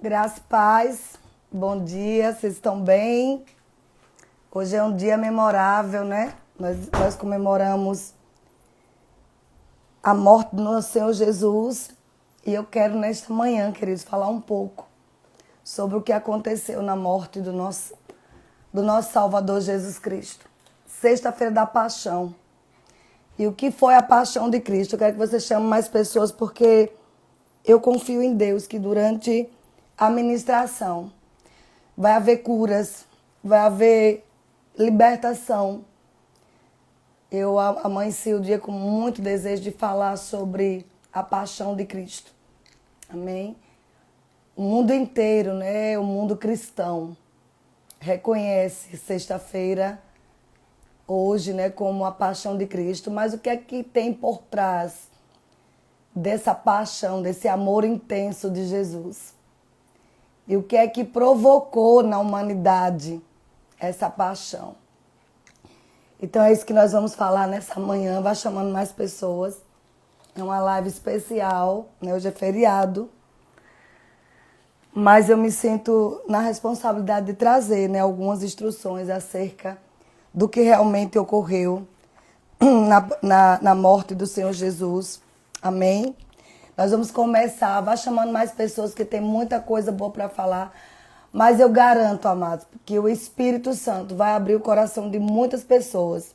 Graça e paz, bom dia, vocês estão bem? Hoje é um dia memorável, né? Nós comemoramos a morte do nosso Senhor Jesus e eu quero nesta manhã, queridos, falar um pouco sobre o que aconteceu na morte do nosso Salvador Jesus Cristo. Sexta-feira da Paixão. E o que foi a paixão de Cristo? Eu quero que você chame mais pessoas porque eu confio em Deus que durante a ministração vai haver curas, vai haver libertação. Eu amanheci o dia com muito desejo de falar sobre a paixão de Cristo. Amém? O mundo inteiro, né? O mundo cristão reconhece sexta-feira, hoje, né, como a paixão de Cristo. Mas o que é que tem por trás dessa paixão, desse amor intenso de Jesus? E o que é que provocou na humanidade essa paixão? Então é isso que nós vamos falar nessa manhã. Vai chamando mais pessoas. É uma live especial, né? Hoje é feriado. Mas eu me sinto na responsabilidade de trazer, né, algumas instruções acerca do que realmente ocorreu na morte do Senhor Jesus. Amém? Nós vamos começar, vai chamando mais pessoas que tem muita coisa boa para falar. Mas eu garanto, amados, que o Espírito Santo vai abrir o coração de muitas pessoas.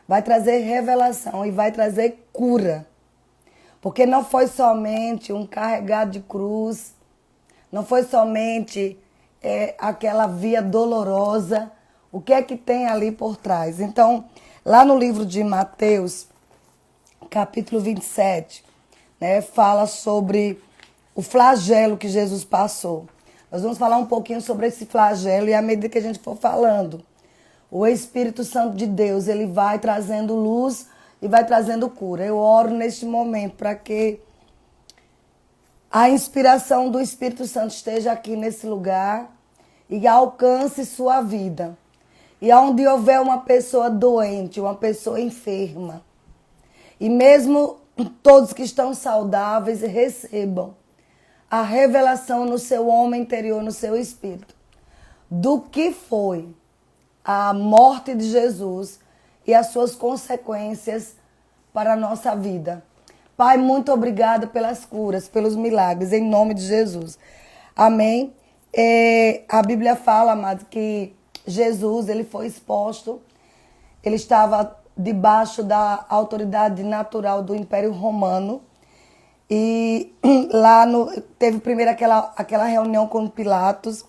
Vai trazer revelação e vai trazer cura. Porque não foi somente um carregado de cruz, não foi somente aquela via dolorosa. O que é que tem ali por trás? Então, lá no livro de Mateus, capítulo 27, né, fala sobre o flagelo que Jesus passou. Nós vamos falar um pouquinho sobre esse flagelo e à medida que a gente for falando, o Espírito Santo de Deus, ele vai trazendo luz e vai trazendo cura. Eu oro neste momento para que a inspiração do Espírito Santo esteja aqui nesse lugar e alcance sua vida. E onde houver uma pessoa doente, uma pessoa enferma, e mesmo todos que estão saudáveis recebam a revelação no seu homem interior, no seu espírito, do que foi a morte de Jesus e as suas consequências para a nossa vida. Pai, muito obrigada pelas curas, pelos milagres, em nome de Jesus. Amém? A Bíblia fala, amado, que Jesus, ele foi exposto, ele estava debaixo da autoridade natural do Império Romano. E lá teve primeiro aquela reunião com Pilatos.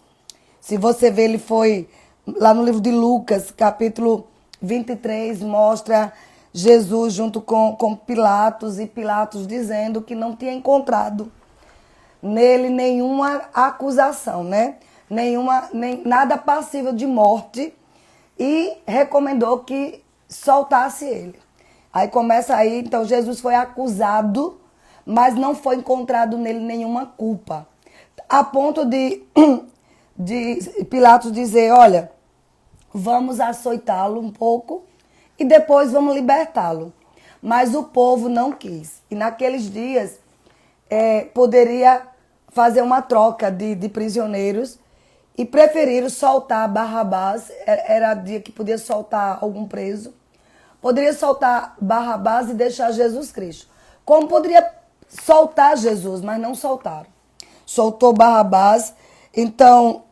Se você ver, ele foi lá no livro de Lucas, capítulo 23, mostra Jesus junto com Pilatos, e Pilatos dizendo que não tinha encontrado nele nenhuma acusação, né? Nada passível de morte, e recomendou que soltasse ele. Aí começa aí, então Jesus foi acusado, mas não foi encontrado nele nenhuma culpa. A ponto de Pilatos dizer, olha, vamos açoitá-lo um pouco e depois vamos libertá-lo. Mas o povo não quis. E naqueles dias poderia fazer uma troca de prisioneiros e preferiram soltar Barrabás. Era dia que podia soltar algum preso. Poderia soltar Barrabás e deixar Jesus Cristo. Como poderia soltar Jesus, mas não soltaram. Soltou Barrabás. Então,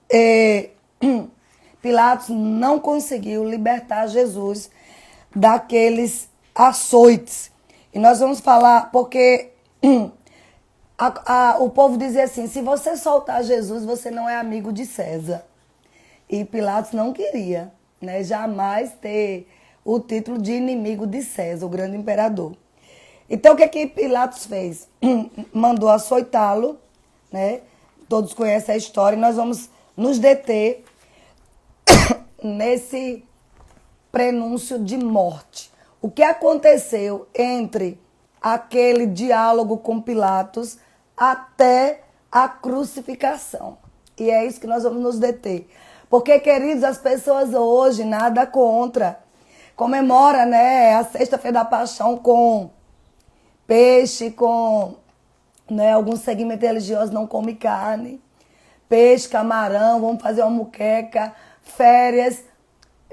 Pilatos não conseguiu libertar Jesus daqueles açoites. E nós vamos falar, porque o povo dizia assim, se você soltar Jesus, você não é amigo de César. E Pilatos não queria, né, jamais ter o título de inimigo de César, o grande imperador. Então, o que é que Pilatos fez? Mandou açoitá-lo, né? Todos conhecem a história, e nós vamos nos deter nesse prenúncio de morte. O que aconteceu entre aquele diálogo com Pilatos até a crucificação? E é isso que nós vamos nos deter. Porque, queridos, as pessoas hoje, nada contra, comemora, né, a Sexta-feira da Paixão com peixe, com, né, alguns segmentos religiosos não comem carne. peixe, camarão, vamos fazer uma moqueca, férias,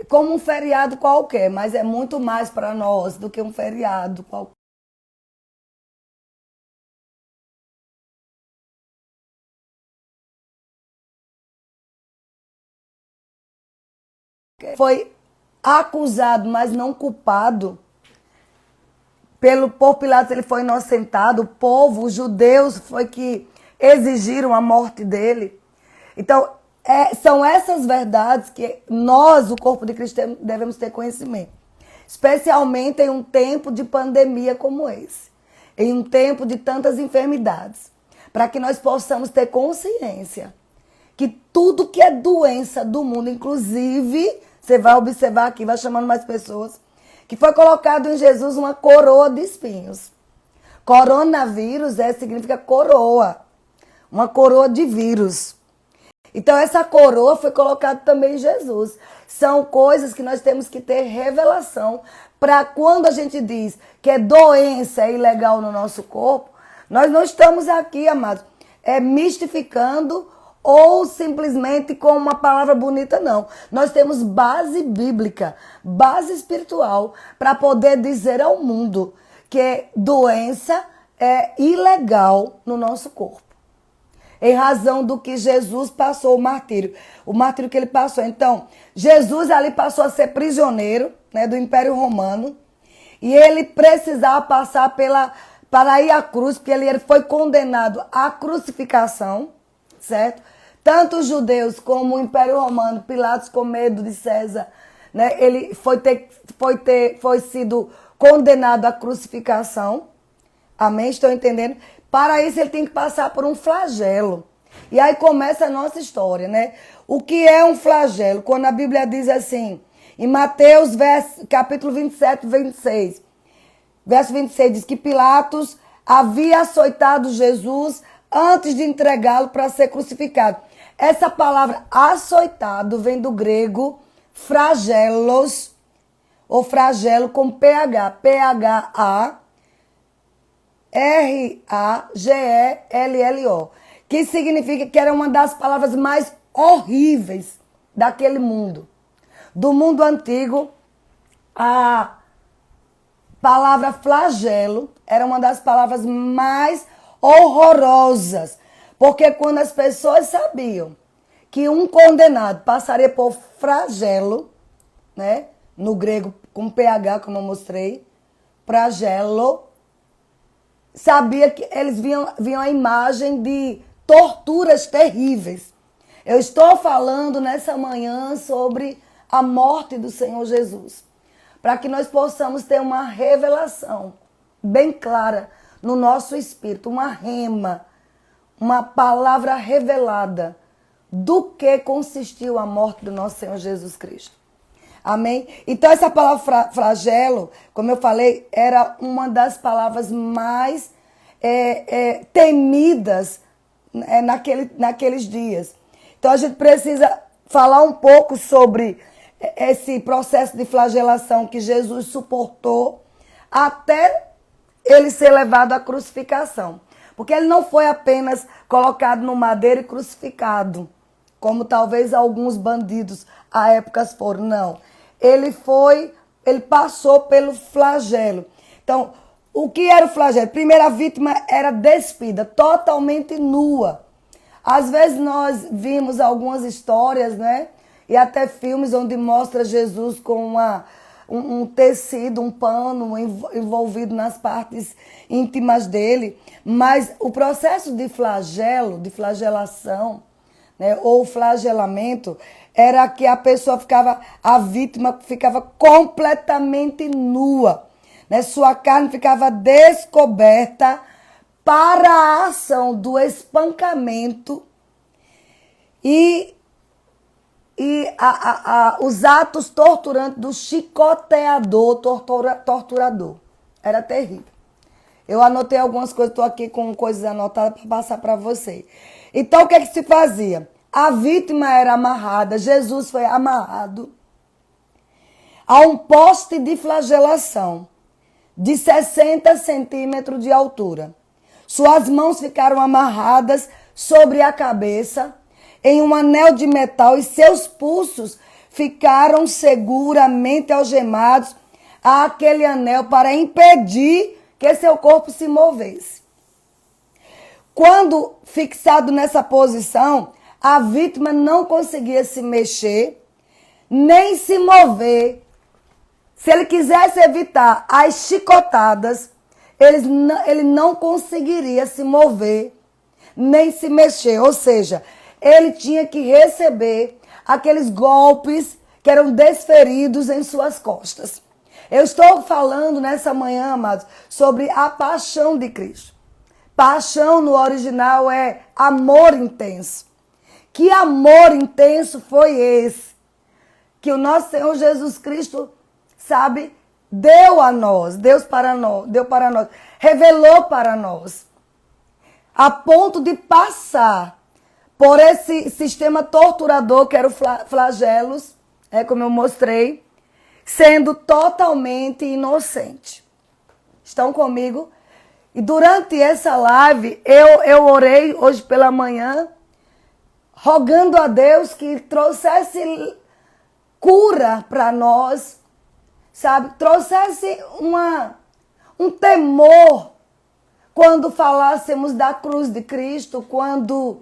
como um feriado qualquer, mas é muito mais para nós do que um feriado qualquer. Foi acusado, mas não culpado. Por Pilatos ele foi inocentado, o povo, os judeus, foi que exigiram a morte dele. Então, são essas verdades que nós, o corpo de Cristo, devemos ter conhecimento. Especialmente em um tempo de pandemia como esse. Em um tempo de tantas enfermidades. Para que nós possamos ter consciência que tudo que é doença do mundo, inclusive, você vai observar aqui, vai chamando mais pessoas, que foi colocado em Jesus uma coroa de espinhos. Coronavírus significa coroa. Uma coroa de vírus. Então essa coroa foi colocada também em Jesus. São coisas que nós temos que ter revelação para quando a gente diz que é doença ilegal no nosso corpo, nós não estamos aqui, amados, mistificando ou simplesmente com uma palavra bonita, não. Nós temos base bíblica, base espiritual para poder dizer ao mundo que doença é ilegal no nosso corpo. Em razão do que Jesus passou o martírio que ele passou. Então, Jesus ali passou a ser prisioneiro, né, do Império Romano, e ele precisava passar para ir à cruz, porque ele foi condenado à crucificação, certo? Tanto os judeus como o Império Romano, Pilatos com medo de César, né, ele foi sido condenado à crucificação. Amém? Estão entendendo? Para isso ele tem que passar por um flagelo. E aí começa a nossa história, né? O que é um flagelo? Quando a Bíblia diz assim, em Mateus capítulo 27, 26, verso 26, diz que Pilatos havia açoitado Jesus antes de entregá-lo para ser crucificado. Essa palavra açoitado vem do grego flagelos, ou flagelo com PH, PHA, RAGELLO, que significa que era uma das palavras mais horríveis daquele mundo. Do mundo antigo, a palavra flagelo era uma das palavras mais horrorosas, porque quando as pessoas sabiam que um condenado passaria por flagelo, né, no grego com PH, como eu mostrei, flagelo, sabia que eles viam a imagem de torturas terríveis. Eu estou falando nessa manhã sobre a morte do Senhor Jesus, para que nós possamos ter uma revelação bem clara no nosso espírito, uma rema, uma palavra revelada do que consistiu a morte do nosso Senhor Jesus Cristo. Amém? Então essa palavra flagelo, como eu falei, era uma das palavras mais temidas naqueles dias. Então a gente precisa falar um pouco sobre esse processo de flagelação que Jesus suportou até ele ser levado à crucificação. Porque ele não foi apenas colocado no madeiro e crucificado, como talvez alguns bandidos à época foram, não. Ele passou pelo flagelo. Então, o que era o flagelo? Primeiro, a vítima era despida, totalmente nua. Às vezes nós vimos algumas histórias, né? E até filmes onde mostra Jesus com um tecido, um pano envolvido nas partes íntimas dele. Mas o processo de flagelo, de flagelação, né, ou flagelamento, era que a vítima ficava completamente nua, né? Sua carne ficava descoberta para a ação do espancamento e os atos torturantes do chicoteador, torturador. Era terrível. Eu anotei algumas coisas, estou aqui com coisas anotadas para passar para você. Então, o que se fazia? A vítima era amarrada, Jesus foi amarrado a um poste de flagelação de 60 centímetros de altura. Suas mãos ficaram amarradas sobre a cabeça em um anel de metal e seus pulsos ficaram seguramente algemados àquele anel para impedir que seu corpo se movesse. Quando fixado nessa posição, a vítima não conseguia se mexer, nem se mover. Se ele quisesse evitar as chicotadas, ele não conseguiria se mover, nem se mexer. Ou seja, ele tinha que receber aqueles golpes que eram desferidos em suas costas. Eu estou falando nessa manhã, amados, sobre a paixão de Cristo. Paixão no original é amor intenso. Que amor intenso foi esse? Que o nosso Senhor Jesus Cristo, sabe, deu a nós, deu para nós, revelou para nós, a ponto de passar por esse sistema torturador que era o flagelos, como eu mostrei, sendo totalmente inocente. Estão comigo? E durante essa live, eu orei hoje pela manhã, rogando a Deus que trouxesse cura para nós, sabe? Trouxesse um temor quando falássemos da cruz de Cristo, quando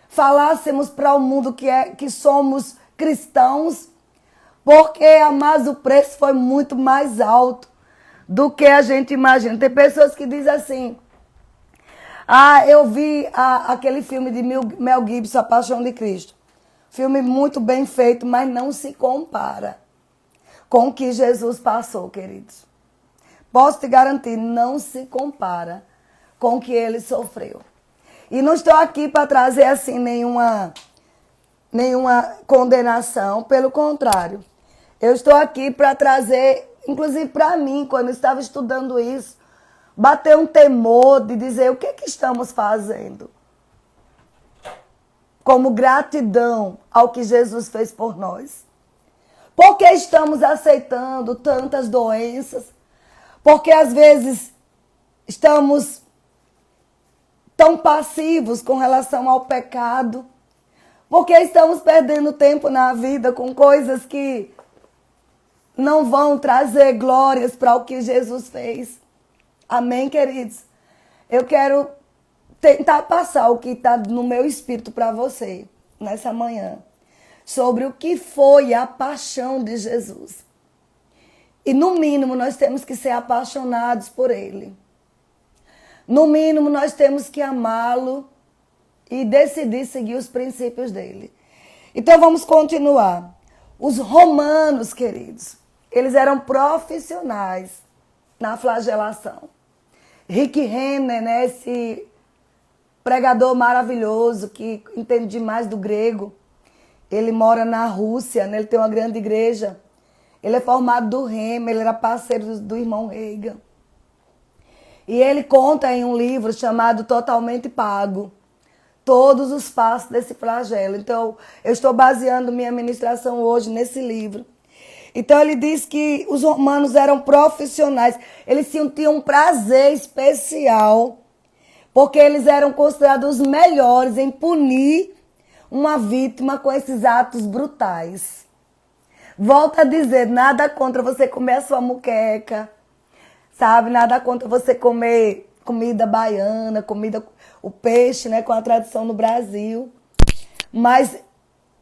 falássemos para o mundo que somos cristãos, porque, amados, o preço foi muito mais alto do que a gente imagina. Tem pessoas que dizem assim, eu vi aquele filme de Mel Gibson, A Paixão de Cristo. Filme muito bem feito, mas não se compara com o que Jesus passou, queridos. Posso te garantir, não se compara com o que ele sofreu. E não estou aqui para trazer assim nenhuma condenação, pelo contrário. Eu estou aqui para trazer, inclusive para mim, quando eu estava estudando isso, bater um temor de dizer o que estamos fazendo. Como gratidão ao que Jesus fez por nós. Por que estamos aceitando tantas doenças? Porque às vezes estamos tão passivos com relação ao pecado. Porque estamos perdendo tempo na vida com coisas que não vão trazer glórias para o que Jesus fez. Amém, queridos? Eu quero tentar passar o que está no meu espírito para você nessa manhã. Sobre o que foi a paixão de Jesus. E no mínimo nós temos que ser apaixonados por Ele. No mínimo nós temos que amá-lo e decidir seguir os princípios dele. Então vamos continuar. Os romanos, queridos, eles eram profissionais na flagelação. Rick Renner, né, esse pregador maravilhoso que entende demais do grego, ele mora na Rússia, né, ele tem uma grande igreja. Ele é formado do Rema, ele era parceiro do irmão Reagan. E ele conta em um livro chamado Totalmente Pago todos os passos desse flagelo. Então, eu estou baseando minha ministração hoje nesse livro. Então, ele diz que os romanos eram profissionais. Eles sentiam um prazer especial, porque eles eram considerados os melhores em punir uma vítima com esses atos brutais. Volto a dizer, nada contra você comer a sua muqueca, sabe? Nada contra você comer comida baiana, o peixe, né, com a tradição no Brasil. Mas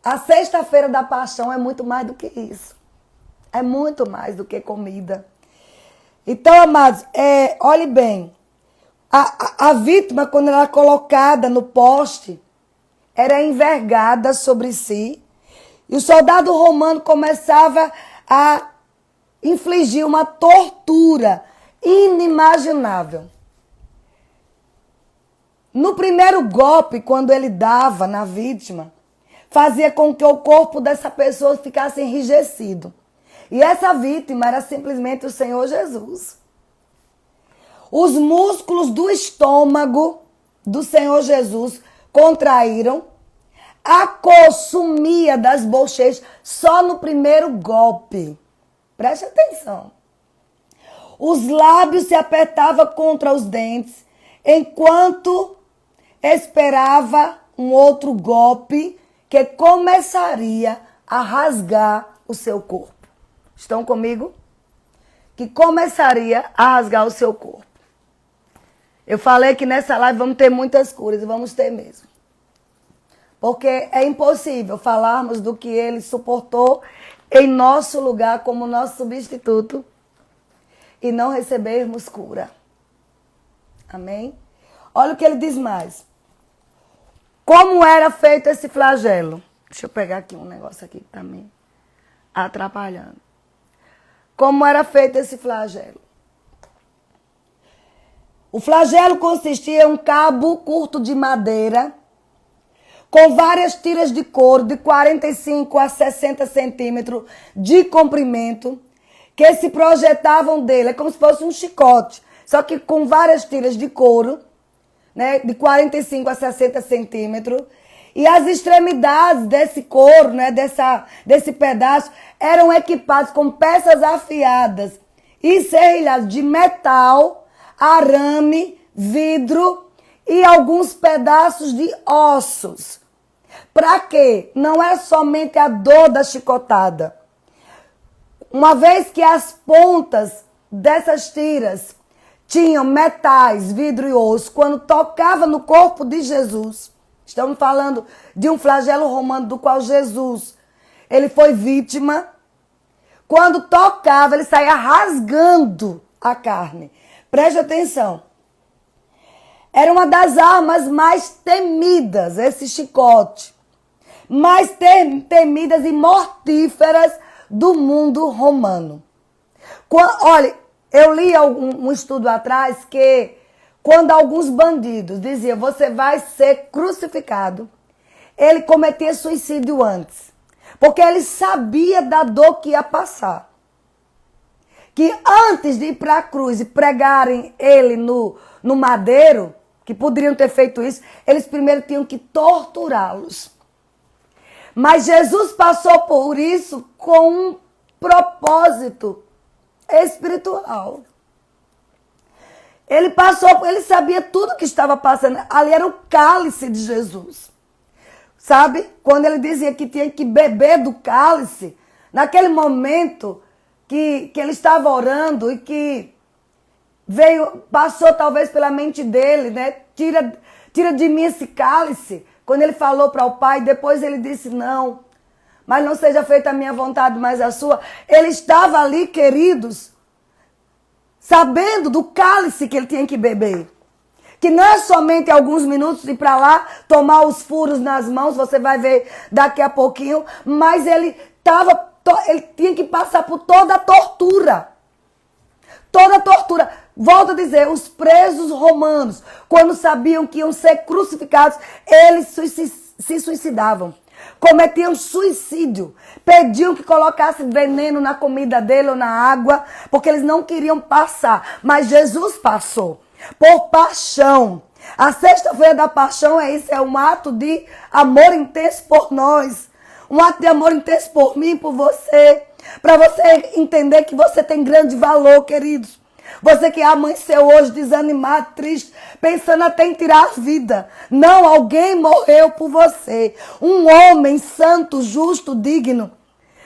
a sexta-feira da paixão é muito mais do que isso. É muito mais do que comida. Então, amados, olhe bem. A vítima, quando ela era colocada no poste, era envergada sobre si. E o soldado romano começava a infligir uma tortura inimaginável. No primeiro golpe, quando ele dava na vítima, fazia com que o corpo dessa pessoa ficasse enrijecido. E essa vítima era simplesmente o Senhor Jesus. Os músculos do estômago do Senhor Jesus contraíram. A cor sumia das bochechas só no primeiro golpe. Preste atenção. Os lábios se apertavam contra os dentes enquanto esperava um outro golpe que começaria a rasgar o seu corpo. Estão comigo? Que começaria a rasgar o seu corpo. Eu falei que nessa live vamos ter muitas curas, e vamos ter mesmo. Porque é impossível falarmos do que ele suportou em nosso lugar como nosso substituto e não recebermos cura. Amém? Olha o que ele diz mais. Como era feito esse flagelo? Deixa eu pegar aqui um negócio aqui que está me atrapalhando. Como era feito esse flagelo? O flagelo consistia em um cabo curto de madeira com várias tiras de couro de 45 a 60 centímetros de comprimento que se projetavam dele. É como se fosse um chicote, só que com várias tiras de couro, né, de 45 a 60 centímetros. E as extremidades desse couro, né, desse pedaço, eram equipados com peças afiadas e serrilhados de metal, arame, vidro e alguns pedaços de ossos. Para quê? Não é somente a dor da chicotada. Uma vez que as pontas dessas tiras tinham metais, vidro e osso, quando tocava no corpo de Jesus, estamos falando de um flagelo romano do qual Jesus, ele foi vítima. Quando tocava, ele saía rasgando a carne. Preste atenção. Era uma das armas mais temidas, esse chicote. Mais temidas e mortíferas do mundo romano. Olha, eu li um estudo atrás que quando alguns bandidos diziam, você vai ser crucificado, ele cometia suicídio antes. Porque ele sabia da dor que ia passar. Que antes de ir para a cruz e pregarem ele no madeiro, que poderiam ter feito isso, eles primeiro tinham que torturá-los. Mas Jesus passou por isso com um propósito espiritual. Ele sabia tudo que estava passando. Ali era o cálice de Jesus. Sabe? Quando ele dizia que tinha que beber do cálice, naquele momento que ele estava orando e que passou talvez pela mente dele, né? Tira de mim esse cálice. Quando ele falou para o Pai, depois ele disse, não, mas não seja feita a minha vontade, mas a sua. Ele estava ali, queridos, sabendo do cálice que ele tinha que beber. Que não é somente alguns minutos ir para lá, tomar os furos nas mãos, você vai ver daqui a pouquinho, mas ele tinha que passar por toda a tortura. Toda a tortura. Volto a dizer, os presos romanos, quando sabiam que iam ser crucificados, eles se suicidavam. Cometiam suicídio. Pediam que colocasse veneno na comida dele ou na água, porque eles não queriam passar. Mas Jesus passou. Por paixão. A sexta-feira da paixão é isso, é um ato de amor intenso por nós. Um ato de amor intenso por mim, por você. Para você entender que você tem grande valor, queridos. Você que amanheceu hoje desanimado, triste, pensando até em tirar a vida. Não, alguém morreu por você. Um homem santo, justo, digno.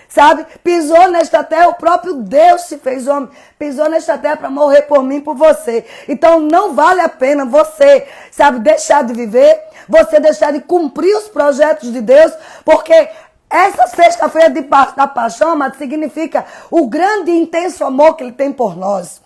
Sabe? Pisou nesta terra, o próprio Deus se fez homem. Pisou nesta terra para morrer por mim, por você. Então não vale a pena você, sabe, deixar de viver. Você deixar de cumprir os projetos de Deus. Porque essa sexta-feira da paixão, amado, significa o grande e intenso amor que ele tem por nós.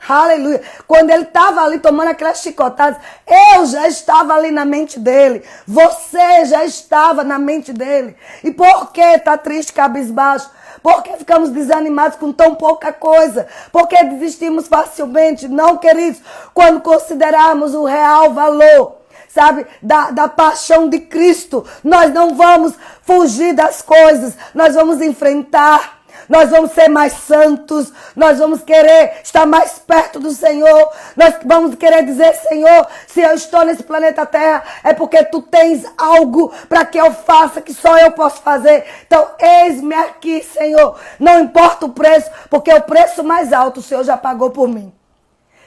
Aleluia. Quando ele estava ali tomando aquelas chicotadas, eu já estava ali na mente dele. Você já estava na mente dele. E por que está triste, cabisbaixo? Por que ficamos desanimados com tão pouca coisa? Por que desistimos facilmente? Não, queridos, quando considerarmos o real valor, sabe, da paixão de Cristo, nós não vamos fugir das coisas, nós vamos enfrentar. Nós vamos ser mais santos, nós vamos querer estar mais perto do Senhor, nós vamos querer dizer, Senhor, se eu estou nesse planeta Terra, é porque Tu tens algo para que eu faça, que só eu posso fazer. Então, eis-me aqui, Senhor, não importa o preço, porque o preço mais alto o Senhor já pagou por mim.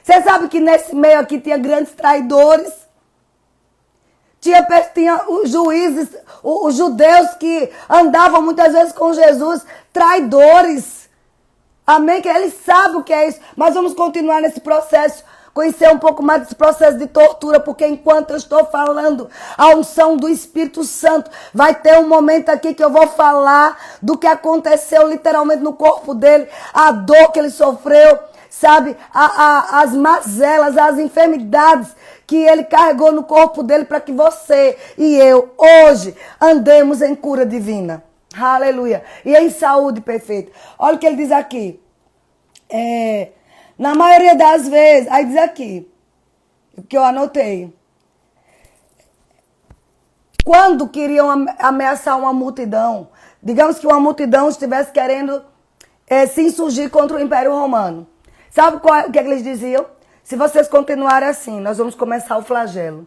Você sabe que nesse meio aqui tinha grandes traidores, Tinha os juízes, os judeus que andavam muitas vezes com Jesus, traidores. Amém? Que eles sabem o que é isso. Mas vamos continuar nesse processo, conhecer um pouco mais desse processo de tortura, porque enquanto eu estou falando a unção do Espírito Santo, vai ter um momento aqui que eu vou falar do que aconteceu literalmente no corpo dele, a dor que ele sofreu, sabe? As mazelas, as enfermidades que ele carregou no corpo dele para que você e eu hoje andemos em cura divina. Aleluia. E em saúde perfeita. Olha o que ele diz aqui. Na maioria das vezes, aí diz aqui, o que eu anotei. Quando queriam ameaçar uma multidão, digamos que uma multidão estivesse querendo se insurgir contra o Império Romano. Sabe o que eles diziam? Se vocês continuarem assim, nós vamos começar o flagelo.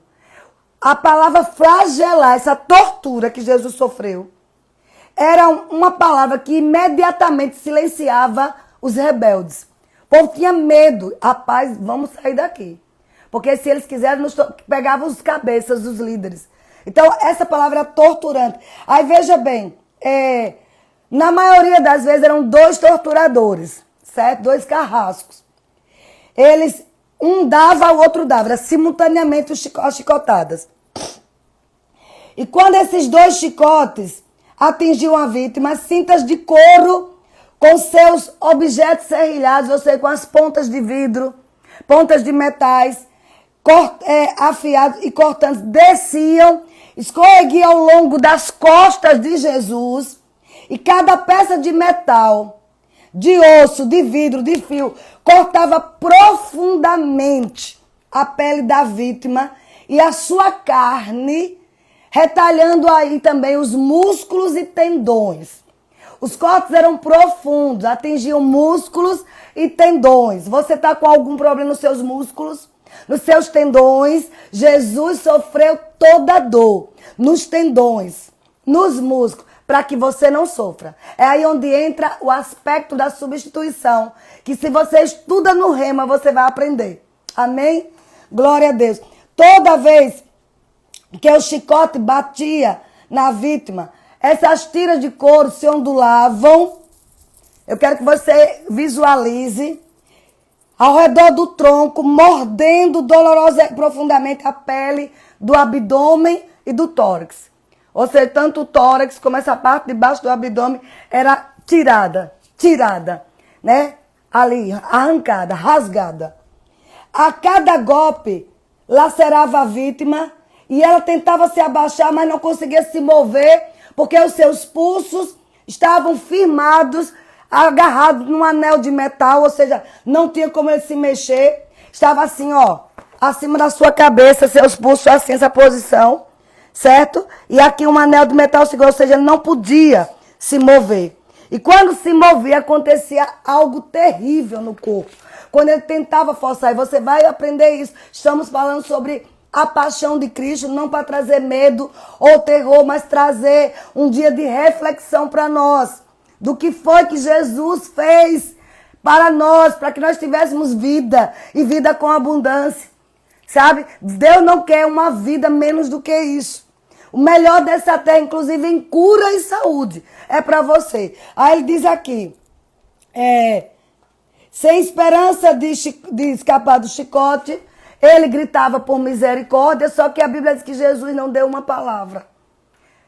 A palavra flagelar, essa tortura que Jesus sofreu, era uma palavra que imediatamente silenciava os rebeldes. O povo tinha medo. Rapaz, vamos sair daqui. Porque se eles quiserem, pegavam os cabeças dos líderes. Então, essa palavra é torturante. Aí, veja bem, na maioria das vezes eram 2 torturadores, certo? 2 carrascos. Um dava, o outro dava. Era simultaneamente as chicotadas. E quando esses 2 chicotes atingiam a vítima, cintas de couro com seus objetos serrilhados, ou seja, com as pontas de vidro, pontas de metais, afiados e cortantes, desciam, escorreguiam ao longo das costas de Jesus, e cada peça de metal, de osso, de vidro, de fio, cortava profundamente a pele da vítima e a sua carne, retalhando aí também os músculos e tendões. Os cortes eram profundos, atingiam músculos e tendões. Você está com algum problema nos seus músculos, nos seus tendões? Jesus sofreu toda a dor nos tendões, nos músculos, para que você não sofra. É aí onde entra o aspecto da substituição, que se você estuda no Rema, você vai aprender. Amém? Glória a Deus. Toda vez que o chicote batia na vítima, essas tiras de couro se ondulavam. Eu quero que você visualize ao redor do tronco, mordendo dolorosa e profundamente a pele do abdômen e do tórax. Ou seja, tanto o tórax como essa parte de baixo do abdômen era tirada, né? Ali, arrancada, rasgada. A cada golpe, lacerava a vítima e ela tentava se abaixar, mas não conseguia se mover, porque os seus pulsos estavam firmados, agarrados num anel de metal, ou seja, não tinha como ele se mexer. Estava assim, ó, acima da sua cabeça, seus pulsos assim, essa posição, certo? E aqui um anel de metal seguro, ou seja, ele não podia se mover. E quando se movia, acontecia algo terrível no corpo. Quando ele tentava forçar, e você vai aprender isso. Estamos falando sobre a paixão de Cristo, não para trazer medo ou terror, mas trazer um dia de reflexão para nós. Do que foi que Jesus fez para nós, para que nós tivéssemos vida e vida com abundância. Sabe? Deus não quer uma vida menos do que isso. O melhor dessa terra, inclusive em cura e saúde, é para você. Aí ele diz aqui, sem esperança de escapar do chicote, ele gritava por misericórdia, só que a Bíblia diz que Jesus não deu uma palavra.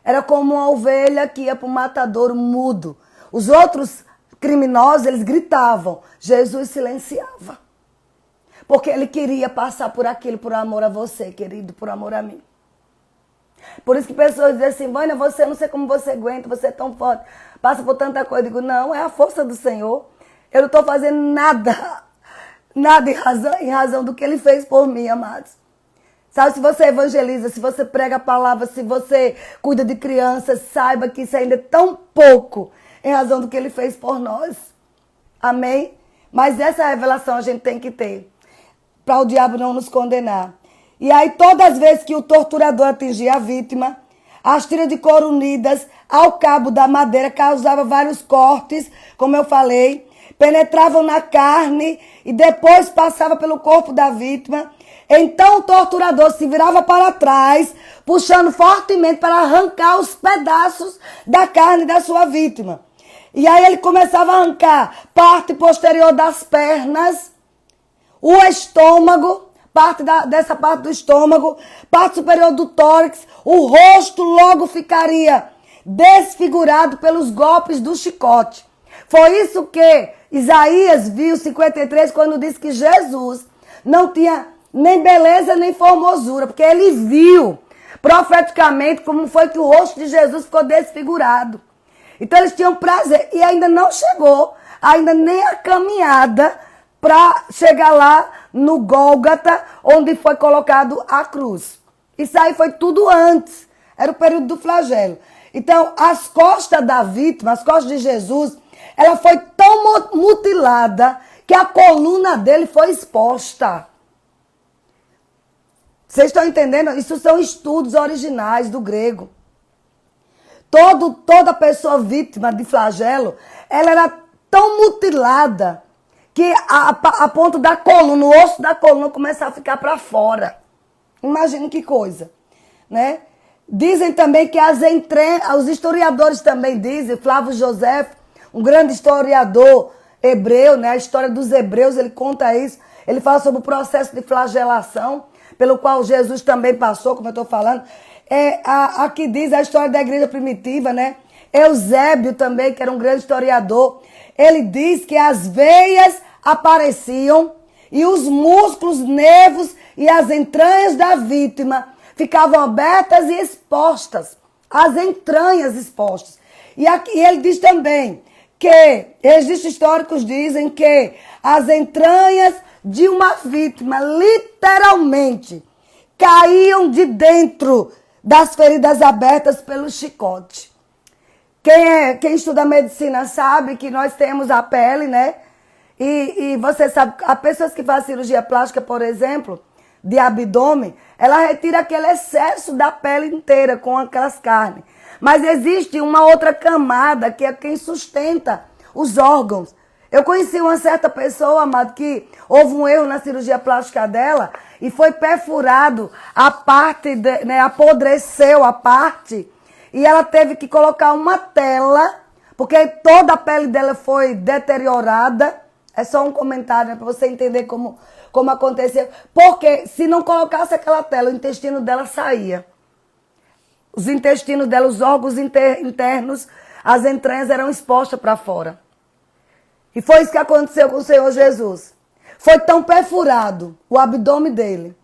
Era como uma ovelha que ia para o matadouro mudo. Os outros criminosos, eles gritavam. Jesus silenciava. Porque ele queria passar por aquilo por amor a você, querido, por amor a mim. Por isso que pessoas dizem assim, Vânia, você não sei como você aguenta, você é tão forte, passa por tanta coisa. Eu digo, não, é a força do Senhor. Eu não estou fazendo nada em razão do que ele fez por mim, amados. Sabe, se você evangeliza, se você prega a palavra, se você cuida de crianças, saiba que isso ainda é tão pouco em razão do que ele fez por nós. Amém? Mas essa revelação a gente tem que ter, para o diabo não nos condenar. E aí, todas as vezes que o torturador atingia a vítima, as tiras de couro unidas ao cabo da madeira causavam vários cortes, como eu falei, penetravam na carne e depois passavam pelo corpo da vítima, Então o torturador se virava para trás, puxando fortemente para arrancar os pedaços da carne da sua vítima. E aí ele começava a arrancar parte posterior das pernas, o estômago, dessa parte do estômago, parte superior do tórax, o rosto logo ficaria desfigurado pelos golpes do chicote. Foi isso que Isaías viu, 53, quando disse que Jesus não tinha nem beleza nem formosura, porque ele viu profeticamente como foi que o rosto de Jesus ficou desfigurado. Então eles tinham prazer e ainda não chegou, ainda nem a caminhada para chegar lá no Gólgota, onde foi colocado a cruz. Isso aí foi tudo antes, era o período do flagelo. Então as costas da vítima, as costas de Jesus, ela foi tão mutilada que a coluna dele foi exposta. Vocês estão entendendo? Isso são estudos originais do grego. Toda pessoa vítima de flagelo, ela era tão mutilada que a ponto da coluna, o osso da coluna começava a ficar para fora. Imagina que coisa, né? Dizem também que os historiadores também dizem, Flávio José, um grande historiador hebreu, né? A história dos hebreus, ele conta isso. Ele fala sobre o processo de flagelação, pelo qual Jesus também passou, como eu estou falando. Aqui diz a história da igreja primitiva, né? Eusébio também, que era um grande historiador, ele diz que as veias apareciam e os músculos, nervos e as entranhas da vítima ficavam abertas e expostas. As entranhas expostas. E aqui ele diz também que registros históricos dizem que as entranhas de uma vítima literalmente caíam de dentro das feridas abertas pelo chicote. Quem estuda medicina sabe que nós temos a pele, né? E você sabe, as pessoas que fazem cirurgia plástica, por exemplo, de abdômen, ela retira aquele excesso da pele inteira com aquelas carnes. Mas existe uma outra camada que é quem sustenta os órgãos. Eu conheci uma certa pessoa, amado, que houve um erro na cirurgia plástica dela e foi perfurado a parte, né, apodreceu a parte e ela teve que colocar uma tela, porque toda a pele dela foi deteriorada. É só um comentário, né, para você entender como aconteceu. Porque se não colocasse aquela tela, o intestino dela saía. Os intestinos dela, os órgãos internos, as entranhas eram expostas para fora. E foi isso que aconteceu com o Senhor Jesus. Foi tão perfurado o abdômen dele,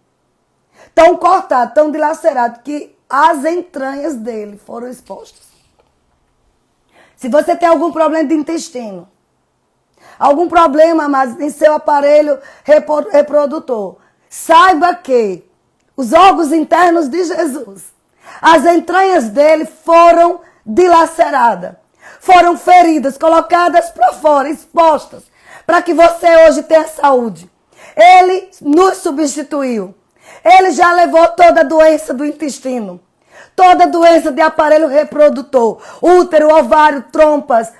tão cortado, tão dilacerado, que as entranhas dele foram expostas. Se você tem algum problema de intestino, algum problema mas em seu aparelho reprodutor, saiba que os órgãos internos de Jesus, as entranhas dele foram dilaceradas, foram feridas, colocadas para fora, expostas, para que você hoje tenha saúde. Ele nos substituiu. Ele já levou toda a doença do intestino, toda a doença de aparelho reprodutor, útero, ovário, trompas,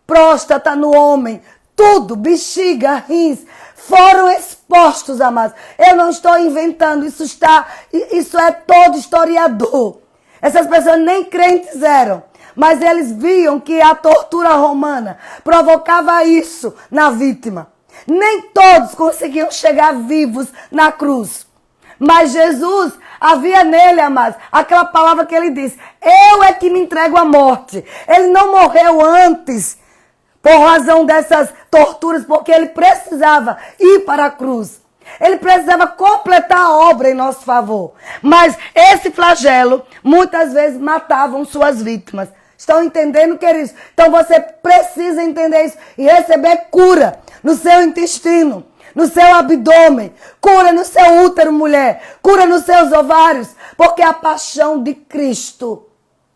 próstata no homem, tudo, bexiga, rins, foram expostos, amados. Eu não estou inventando, isso é todo historiador. Essas pessoas nem crentes eram, mas eles viam que a tortura romana provocava isso na vítima. Nem todos conseguiam chegar vivos na cruz. Mas Jesus, havia nele, amados, aquela palavra que ele disse, eu é que me entrego à morte. Ele não morreu antes, por razão dessas torturas, porque ele precisava ir para a cruz. Ele precisava completar a obra em nosso favor. Mas esse flagelo, muitas vezes, matavam suas vítimas. Estão entendendo, queridos? Então você precisa entender isso e receber cura no seu intestino, no seu abdômen, cura no seu útero, mulher, cura nos seus ovários, porque a paixão de Cristo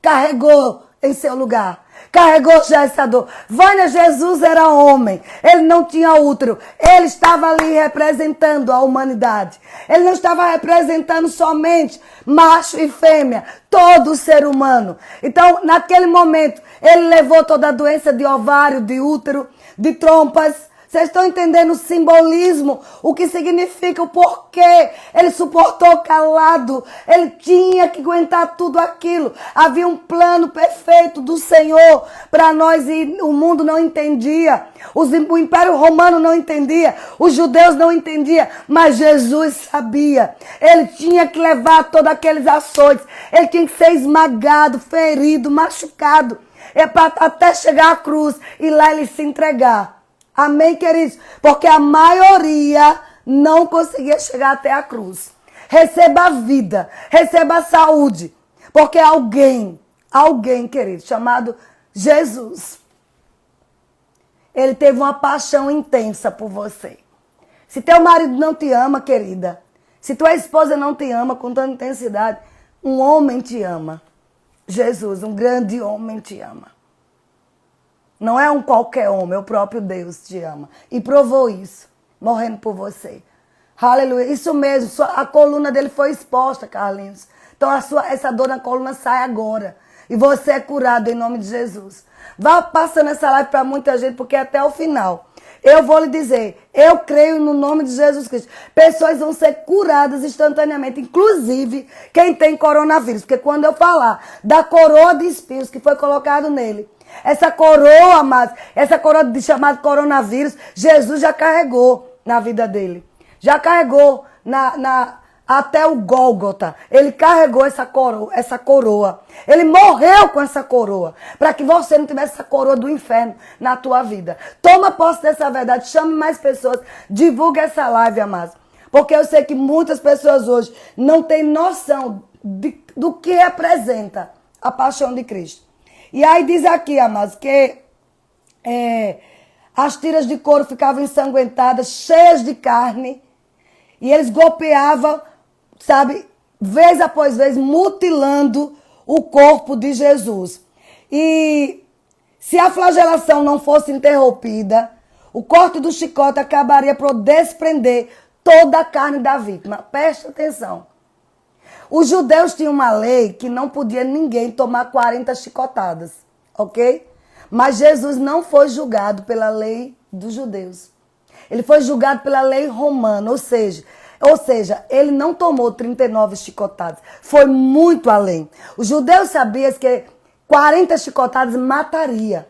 carregou em seu lugar. Carregou já essa dor. Vânia, Jesus era homem. Ele não tinha útero. Ele estava ali representando a humanidade. Ele não estava representando somente macho e fêmea. Todo ser humano. Então, naquele momento, ele levou toda a doença de ovário, de útero, de trompas, Vocês estão entendendo o simbolismo, o que significa, o porquê ele suportou calado. Ele tinha que aguentar tudo aquilo. Havia um plano perfeito do Senhor para nós e o mundo não entendia. O Império Romano não entendia, os judeus não entendiam, mas Jesus sabia. Ele tinha que levar todos aqueles açoites, ele tinha que ser esmagado, ferido, machucado, até chegar à cruz e lá ele se entregar. Amém, queridos? Porque a maioria não conseguia chegar até a cruz. Receba a vida, receba a saúde, porque alguém, querido, chamado Jesus, ele teve uma paixão intensa por você. Se teu marido não te ama, querida, se tua esposa não te ama com tanta intensidade, um homem te ama. Jesus, um grande homem te ama. Não é um qualquer homem, é o próprio Deus te ama. E provou isso, morrendo por você. Aleluia. Isso mesmo, a coluna dele foi exposta, Carlinhos. Então essa dor na coluna sai agora. E você é curado em nome de Jesus. Vá passando essa live para muita gente, porque até o final. Eu vou lhe dizer, eu creio no nome de Jesus Cristo. Pessoas vão ser curadas instantaneamente, inclusive quem tem coronavírus. Porque quando eu falar da coroa de espinhos que foi colocado nele, essa coroa, amados, essa coroa chamada coronavírus, Jesus já carregou na vida dele. Já carregou até o Gólgota. Ele carregou essa coroa. Ele morreu com essa coroa. Para que você não tivesse essa coroa do inferno na tua vida. Toma posse dessa verdade. Chame mais pessoas. Divulgue essa live, amados. Porque eu sei que muitas pessoas hoje não têm noção do que representa a paixão de Cristo. E aí diz aqui, amados, que as tiras de couro ficavam ensanguentadas, cheias de carne. E eles golpeavam, sabe, vez após vez, mutilando o corpo de Jesus. E se a flagelação não fosse interrompida, o corte do chicote acabaria por desprender toda a carne da vítima. Preste atenção. Os judeus tinham uma lei que não podia ninguém tomar 40 chicotadas, ok? Mas Jesus não foi julgado pela lei dos judeus. Ele foi julgado pela lei romana, ou seja, ele não tomou 39 chicotadas. Foi muito além. Os judeus sabiam que 40 chicotadas mataria.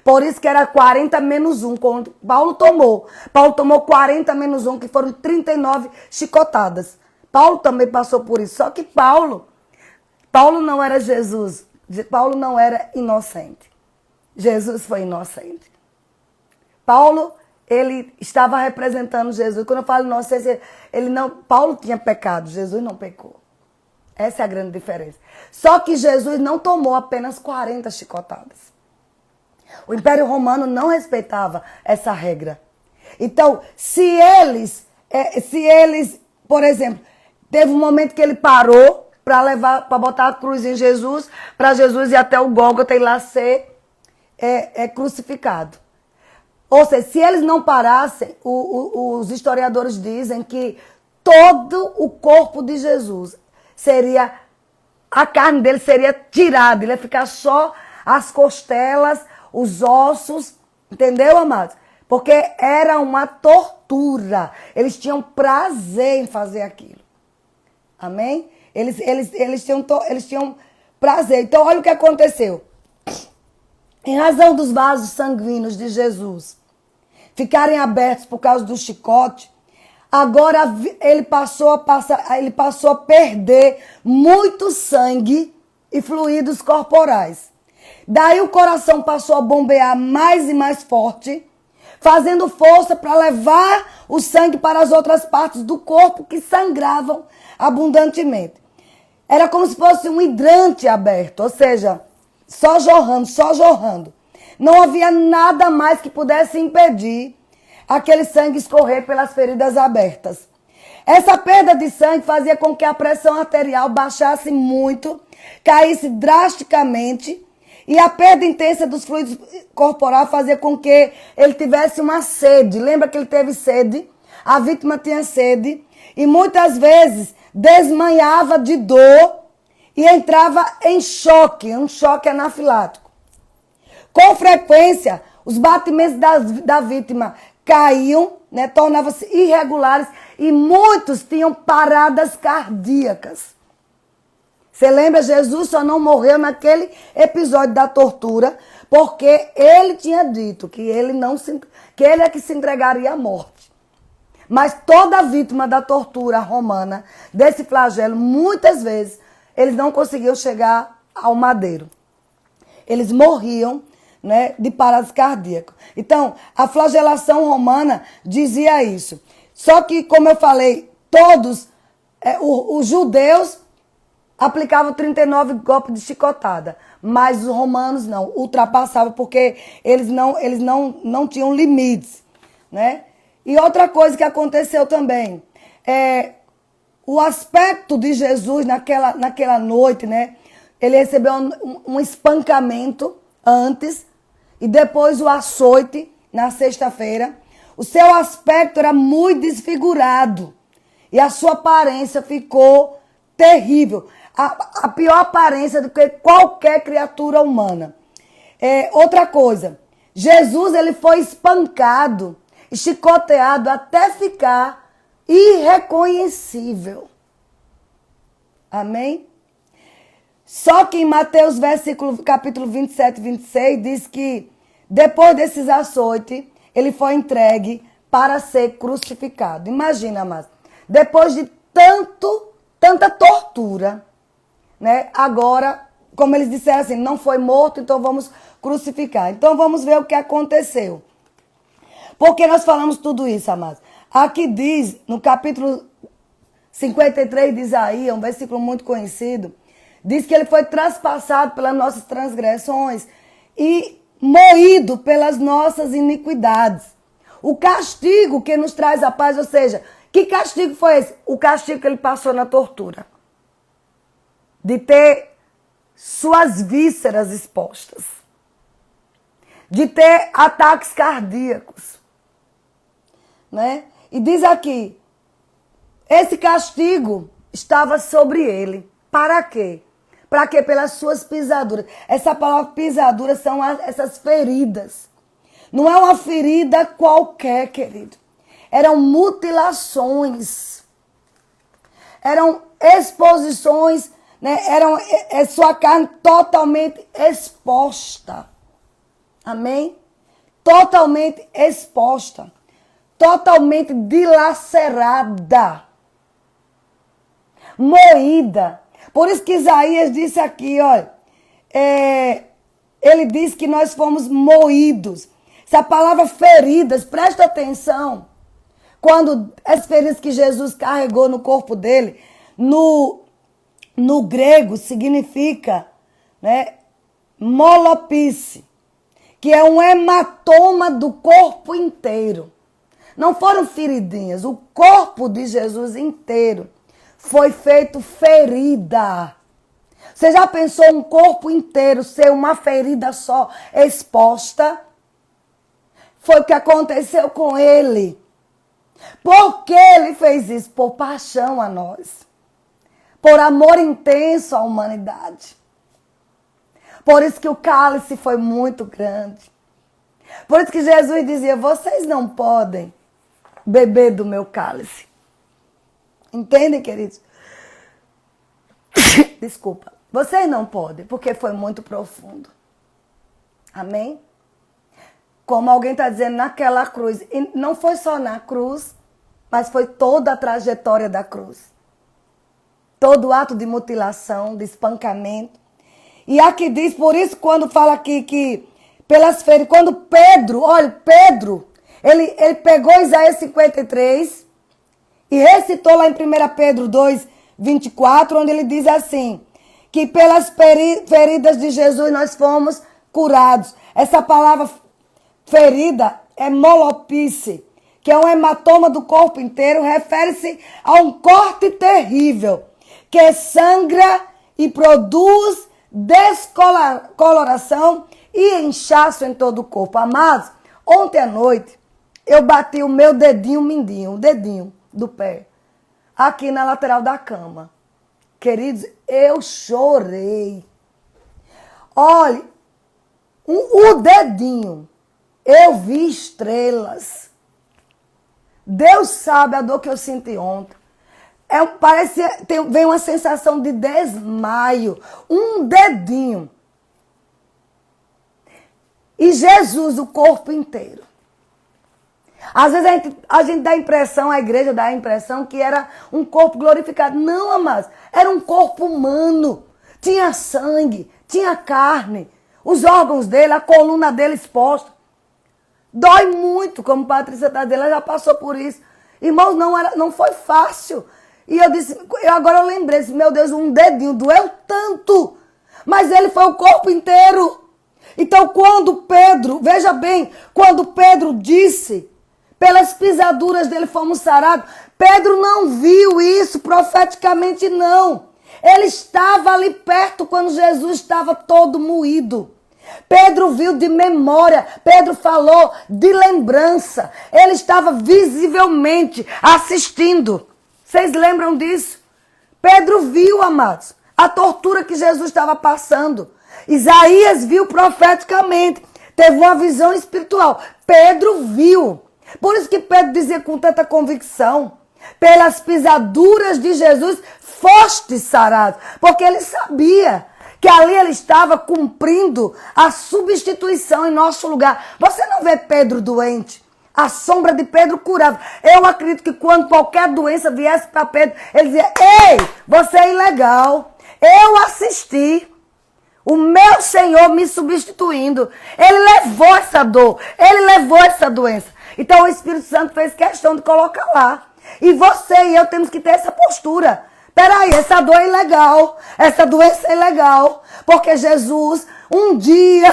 Por isso que era 40 menos 1, quando Paulo tomou. Paulo tomou 40 menos 1, que foram 39 chicotadas. Paulo também passou por isso. Só que Paulo não era Jesus. Paulo não era inocente. Jesus foi inocente. Paulo, ele estava representando Jesus. Quando eu falo inocência, Paulo tinha pecado, Jesus não pecou. Essa é a grande diferença. Só que Jesus não tomou apenas 40 chicotadas. O Império Romano não respeitava essa regra. Então, se eles, por exemplo, teve um momento que ele parou para botar a cruz em Jesus, para Jesus ir até o Gólgota e lá ser crucificado. Ou seja, se eles não parassem, os historiadores dizem que todo o corpo de Jesus a carne dele seria tirada, ele ia ficar só as costelas, os ossos, entendeu, amados? Porque era uma tortura. Eles tinham prazer em fazer aquilo. Amém? Eles tinham prazer. Então, olha o que aconteceu. Em razão dos vasos sanguíneos de Jesus ficarem abertos por causa do chicote, agora ele passou a perder muito sangue e fluidos corporais. Daí o coração passou a bombear mais e mais forte, fazendo força para levar o sangue para as outras partes do corpo que sangravam abundantemente. Era como se fosse um hidrante aberto, ou seja, só jorrando. Não havia nada mais que pudesse impedir aquele sangue escorrer pelas feridas abertas. Essa perda de sangue fazia com que a pressão arterial baixasse muito, caísse drasticamente, e a perda intensa dos fluidos corporais fazia com que ele tivesse uma sede. Lembra que ele teve sede? A vítima tinha sede e muitas vezes desmanhava de dor e entrava em choque, um choque anafilático. Com frequência, os batimentos da vítima caíam, né, tornavam-se irregulares e muitos tinham paradas cardíacas. Você lembra, Jesus só não morreu naquele episódio da tortura, porque ele tinha dito que ele é que se entregaria à morte. Mas toda vítima da tortura romana, desse flagelo, muitas vezes, eles não conseguiam chegar ao madeiro. Eles morriam, né, de paradas cardíacas. Então, a flagelação romana dizia isso. Só que, como eu falei, todos, os judeus aplicavam 39 golpes de chicotada, mas os romanos não, ultrapassavam porque eles não tinham limites, né? E outra coisa que aconteceu também, o aspecto de Jesus naquela noite, né? Ele recebeu um espancamento antes e depois o açoite na sexta-feira. O seu aspecto era muito desfigurado e a sua aparência ficou terrível. A pior aparência do que qualquer criatura humana. Outra coisa, Jesus ele foi espancado e chicoteado até ficar irreconhecível. Amém? Só que em Mateus capítulo 27 e 26 diz que depois desses açoites, ele foi entregue para ser crucificado. Imagina, amados, depois de tanta tortura, né? Agora, como eles disseram assim, não foi morto, então vamos crucificar. Então vamos ver o que aconteceu. Por que nós falamos tudo isso, amados? Aqui diz, no capítulo 53 de Isaías, um versículo muito conhecido, diz que ele foi traspassado pelas nossas transgressões e moído pelas nossas iniquidades. O castigo que nos traz a paz, ou seja, que castigo foi esse? O castigo que ele passou na tortura. De ter suas vísceras expostas. De ter ataques cardíacos. Né? E diz aqui, esse castigo estava sobre ele. Para quê? Para quê? Pelas suas pisaduras. Essa palavra pisadura são essas feridas. Não é uma ferida qualquer, querido. Eram mutilações. Eram exposições, né? Sua carne totalmente exposta. Amém? Totalmente exposta. Totalmente dilacerada. Moída. Por isso que Isaías disse aqui, olha, ele diz que nós fomos moídos. Essa palavra feridas, presta atenção. Quando as feridas que Jesus carregou no corpo dele, no grego significa, né, molopice, que é um hematoma do corpo inteiro. Não foram feridinhas, o corpo de Jesus inteiro foi feito ferida. Você já pensou um corpo inteiro ser uma ferida só exposta? Foi o que aconteceu com ele. Por que ele fez isso? Por paixão a nós. Por amor intenso à humanidade. Por isso que o cálice foi muito grande. Por isso que Jesus dizia, vocês não podem beber do meu cálice. Entendem, queridos? Desculpa. Vocês não podem, porque foi muito profundo. Amém? Como alguém está dizendo, naquela cruz. E não foi só na cruz, mas foi toda a trajetória da cruz. Todo ato de mutilação, de espancamento. E aqui diz, por isso quando fala aqui que pelas feridas, quando Pedro, ele pegou Isaías 53 e recitou lá em 1 Pedro 2, 24, onde ele diz assim, que pelas feridas de Jesus nós fomos curados. Essa palavra ferida é molopice, que é um hematoma do corpo inteiro, refere-se a um corte terrível, que sangra e produz descoloração e inchaço em todo o corpo. Amados, ontem à noite, eu bati o meu dedinho mindinho, o dedinho do pé, aqui na lateral da cama. Queridos, eu chorei. Olha, o dedinho, eu vi estrelas. Deus sabe a dor que eu senti ontem. Vem uma sensação de desmaio. Um dedinho. E Jesus, o corpo inteiro. Às vezes a gente dá a impressão, a igreja dá a impressão que era um corpo glorificado. Não, amados. Era um corpo humano. Tinha sangue, tinha carne. Os órgãos dele, a coluna dele exposta. Dói muito, como Patrícia está dizendo, ela já passou por isso. Irmãos, não foi fácil. E agora eu lembrei, meu Deus, um dedinho doeu tanto. Mas ele foi o corpo inteiro. Então quando Pedro, veja bem, quando Pedro disse, pelas pisaduras dele fomos sarados, Pedro não viu isso profeticamente não. Ele estava ali perto quando Jesus estava todo moído. Pedro viu de memória, Pedro falou de lembrança. Ele estava visivelmente assistindo. Vocês lembram disso? Pedro viu, amados, a tortura que Jesus estava passando. Isaías viu profeticamente, teve uma visão espiritual. Pedro viu. Por isso que Pedro dizia com tanta convicção, pelas pisaduras de Jesus foste sarado. Porque ele sabia que ali ele estava cumprindo a substituição em nosso lugar. Você não vê Pedro doente? A sombra de Pedro curava. Eu acredito que quando qualquer doença viesse para Pedro, ele dizia, ei, você é ilegal. Eu assisti. O meu Senhor me substituindo. Ele levou essa dor. Ele levou essa doença. Então o Espírito Santo fez questão de colocar lá. E você e eu temos que ter essa postura. Peraí, essa dor é ilegal. Essa doença é ilegal. Porque Jesus, um dia,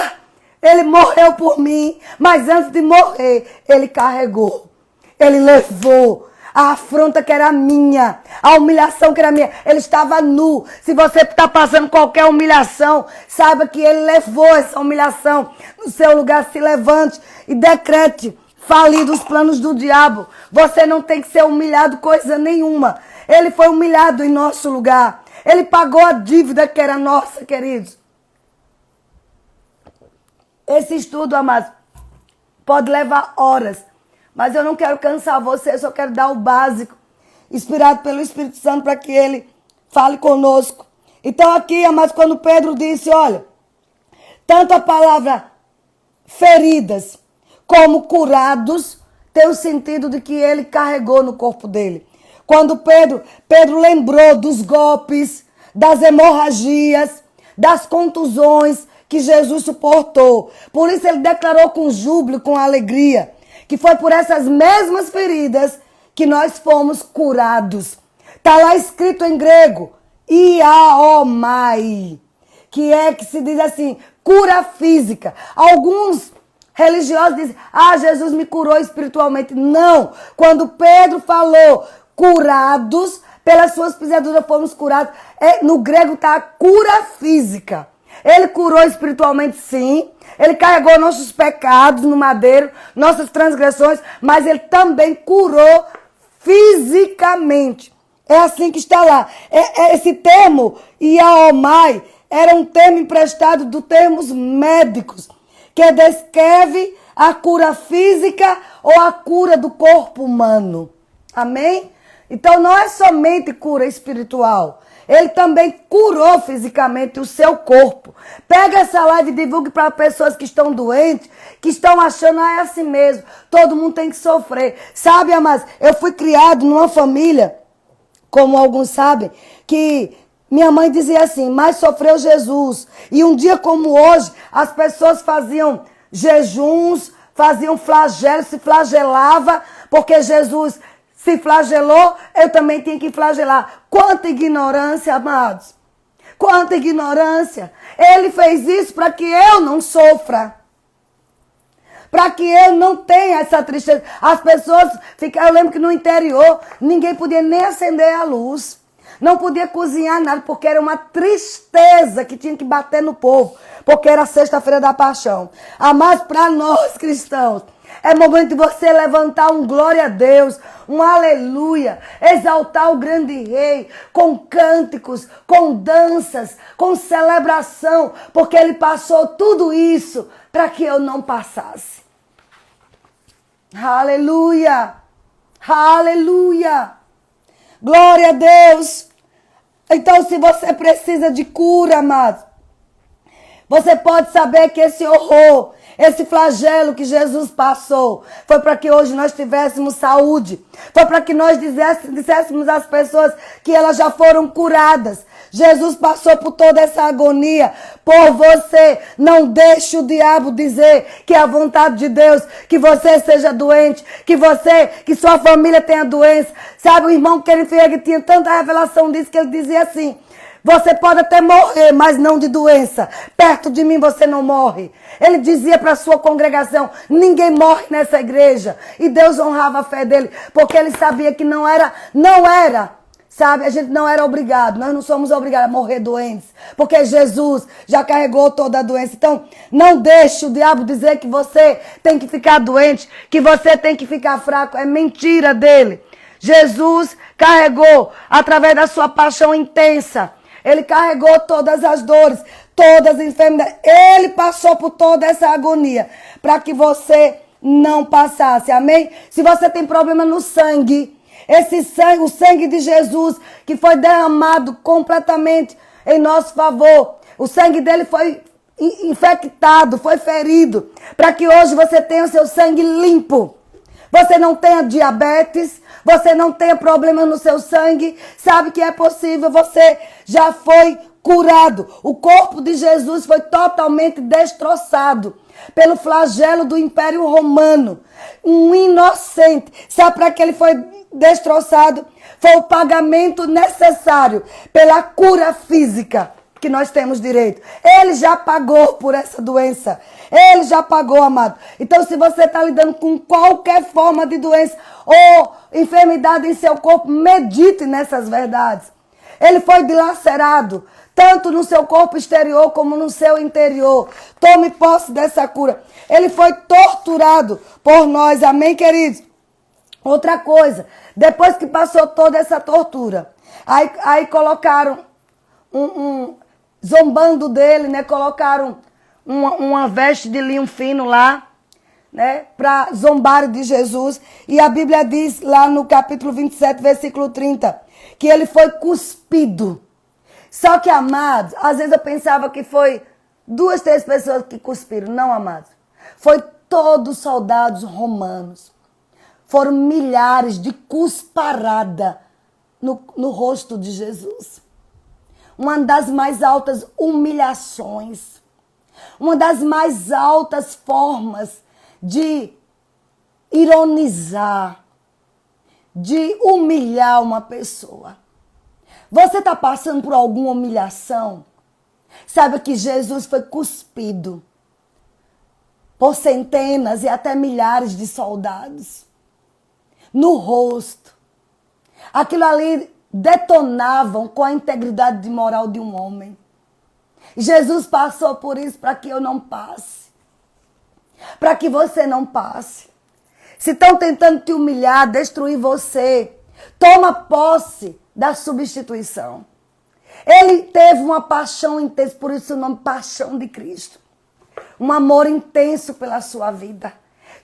ele morreu por mim. Mas antes de morrer, ele carregou. Ele levou a afronta que era minha, a humilhação que era minha. Ele estava nu. Se você está passando qualquer humilhação, saiba que ele levou essa humilhação. No seu lugar, se levante e decrete falidos os planos do diabo. Você não tem que ser humilhado coisa nenhuma. Ele foi humilhado em nosso lugar. Ele pagou a dívida que era nossa, queridos. Esse estudo, amados, pode levar horas. Mas eu não quero cansar você, eu só quero dar o básico, inspirado pelo Espírito Santo, para que ele fale conosco. Então aqui, amados, quando Pedro disse, olha, tanto a palavra feridas como curados, tem o sentido de que ele carregou no corpo dele. Quando Pedro lembrou dos golpes, das hemorragias, das contusões que Jesus suportou. Por isso ele declarou com júbilo, com alegria, que foi por essas mesmas feridas que nós fomos curados. Está lá escrito em grego, iaomai, que se diz assim, cura física. Alguns religiosos dizem, Jesus me curou espiritualmente. Não, quando Pedro falou curados, pelas suas pisaduras fomos curados, no grego está cura física. Ele curou espiritualmente, sim. Ele carregou nossos pecados no madeiro, nossas transgressões, mas ele também curou fisicamente. É assim que está lá. Esse termo, iaomai, era um termo emprestado dos termos médicos, que descreve a cura física ou a cura do corpo humano. Amém? Então não é somente cura espiritual. Ele também curou fisicamente o seu corpo. Pega essa live e divulgue para pessoas que estão doentes, que estão achando, é assim mesmo, todo mundo tem que sofrer. Sabe, amados, eu fui criado numa família, como alguns sabem, que minha mãe dizia assim, mas sofreu Jesus. E um dia como hoje, as pessoas faziam jejuns, faziam flagelos, se flagelavam, porque Jesus se flagelou, eu também tenho que flagelar. Quanta ignorância, amados. Quanta ignorância. Ele fez isso para que eu não sofra. Para que eu não tenha essa tristeza. As pessoas ficaram, eu lembro que no interior, ninguém podia nem acender a luz. Não podia cozinhar nada, porque era uma tristeza que tinha que bater no povo. Porque era sexta-feira da paixão. Amados, para nós cristãos, é momento de você levantar um glória a Deus, um aleluia, exaltar o grande rei, com cânticos, com danças, com celebração, porque ele passou tudo isso para que eu não passasse. Aleluia, Aleluia! Glória a Deus! Então, se você precisa de cura, amado, você pode saber que esse horror, esse flagelo que Jesus passou, foi para que hoje nós tivéssemos saúde. Foi para que nós disséssemos às pessoas que elas já foram curadas. Jesus passou por toda essa agonia por você. Não deixe o diabo dizer que é a vontade de Deus, que você seja doente, que sua família tenha doença. Sabe, o irmão Kenneth Hagin tinha tanta revelação disso que ele dizia assim: você pode até morrer, mas não de doença. Perto de mim você não morre. Ele dizia para a sua congregação: ninguém morre nessa igreja. E Deus honrava a fé dele, porque ele sabia que não era, sabe, a gente não era obrigado. Nós não somos obrigados a morrer doentes, porque Jesus já carregou toda a doença. Então, não deixe o diabo dizer que você tem que ficar doente, que você tem que ficar fraco. É mentira dele. Jesus carregou através da sua paixão intensa. Ele carregou todas as dores, todas as enfermidades. Ele passou por toda essa agonia para que você não passasse. Amém? Se você tem problema no sangue, esse sangue, o sangue de Jesus, que foi derramado completamente em nosso favor. O sangue dele foi infectado, foi ferido, para que hoje você tenha o seu sangue limpo. Você não tenha diabetes, você não tenha problema no seu sangue, sabe que é possível, você já foi curado. O corpo de Jesus foi totalmente destroçado pelo flagelo do Império Romano. Um inocente, sabe para que ele foi destroçado? Foi o pagamento necessário pela cura física que nós temos direito. Ele já pagou por essa doença. Ele já pagou, amado. Então, se você está lidando com qualquer forma de doença ou enfermidade em seu corpo, medite nessas verdades. Ele foi dilacerado, tanto no seu corpo exterior como no seu interior. Tome posse dessa cura. Ele foi torturado por nós. Amém, queridos? Outra coisa, depois que passou toda essa tortura, aí colocaram zombando dele, né? Colocaram uma veste de linho fino lá, né? Para zombar de Jesus. E a Bíblia diz lá no capítulo 27, versículo 30, que ele foi cuspido. Só que, amados, às vezes eu pensava que foi 2, 3 pessoas que cuspiram. Não, amados. Foi todos os soldados romanos. Foram milhares de cusparada no rosto de Jesus. Uma das mais altas humilhações. Uma das mais altas formas de ironizar, de humilhar uma pessoa. Você está passando por alguma humilhação? Saiba que Jesus foi cuspido por centenas e até milhares de soldados no rosto. Aquilo ali detonavam com a integridade de moral de um homem. Jesus passou por isso para que eu não passe. Para que você não passe. Se estão tentando te humilhar, destruir você, toma posse da substituição. Ele teve uma paixão intensa, por isso o nome Paixão de Cristo. Um amor intenso pela sua vida.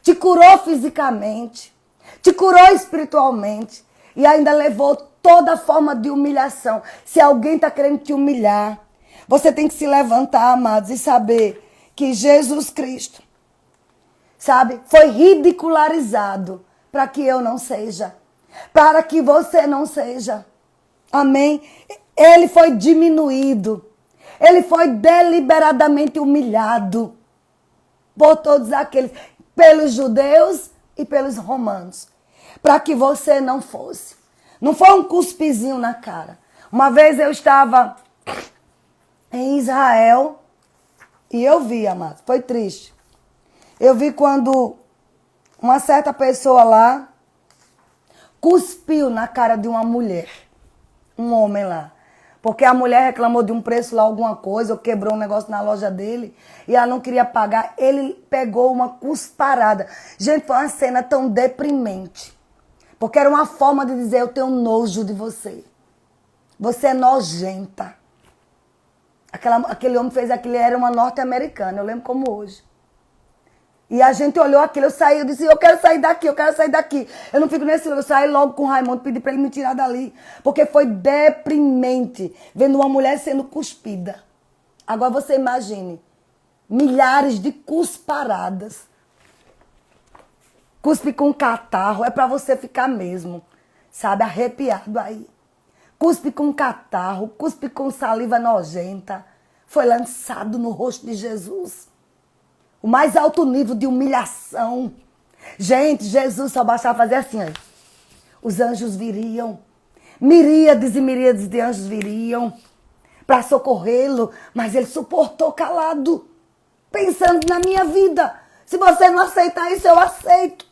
Te curou fisicamente, te curou espiritualmente e ainda levou toda forma de humilhação. Se alguém está querendo te humilhar, você tem que se levantar, amados, e saber que Jesus Cristo, sabe, foi ridicularizado para que eu não seja, para que você não seja. Amém? Ele foi diminuído, ele foi deliberadamente humilhado por todos aqueles, pelos judeus e pelos romanos, para que você não fosse. Não foi um cuspizinho na cara. Uma vez eu estava em Israel e eu vi, amado, foi triste. Eu vi quando uma certa pessoa lá cuspiu na cara de uma mulher, um homem lá. Porque a mulher reclamou de um preço lá, alguma coisa, ou quebrou um negócio na loja dele, e ela não queria pagar. Ele pegou uma cusparada. Gente, foi uma cena tão deprimente. Porque era uma forma de dizer: eu tenho nojo de você. Você é nojenta. Aquele homem fez aquilo, era uma norte-americana, eu lembro como hoje. E a gente olhou aquilo, eu saí, eu disse, eu quero sair daqui, eu quero sair daqui. Eu não fico nesse lugar, eu saí logo com o Raimundo, pedi para ele me tirar dali. Porque foi deprimente, vendo uma mulher sendo cuspida. Agora você imagine, milhares de cusparadas. Cuspe com catarro, é para você ficar mesmo, sabe, arrepiado aí. Cuspe com catarro, cuspe com saliva nojenta. Foi lançado no rosto de Jesus. O mais alto nível de humilhação. Gente, Jesus só bastava fazer assim, ó. Os anjos viriam. Miríades e miríades de anjos viriam para socorrê-lo. Mas ele suportou calado, pensando na minha vida. Se você não aceitar isso, eu aceito.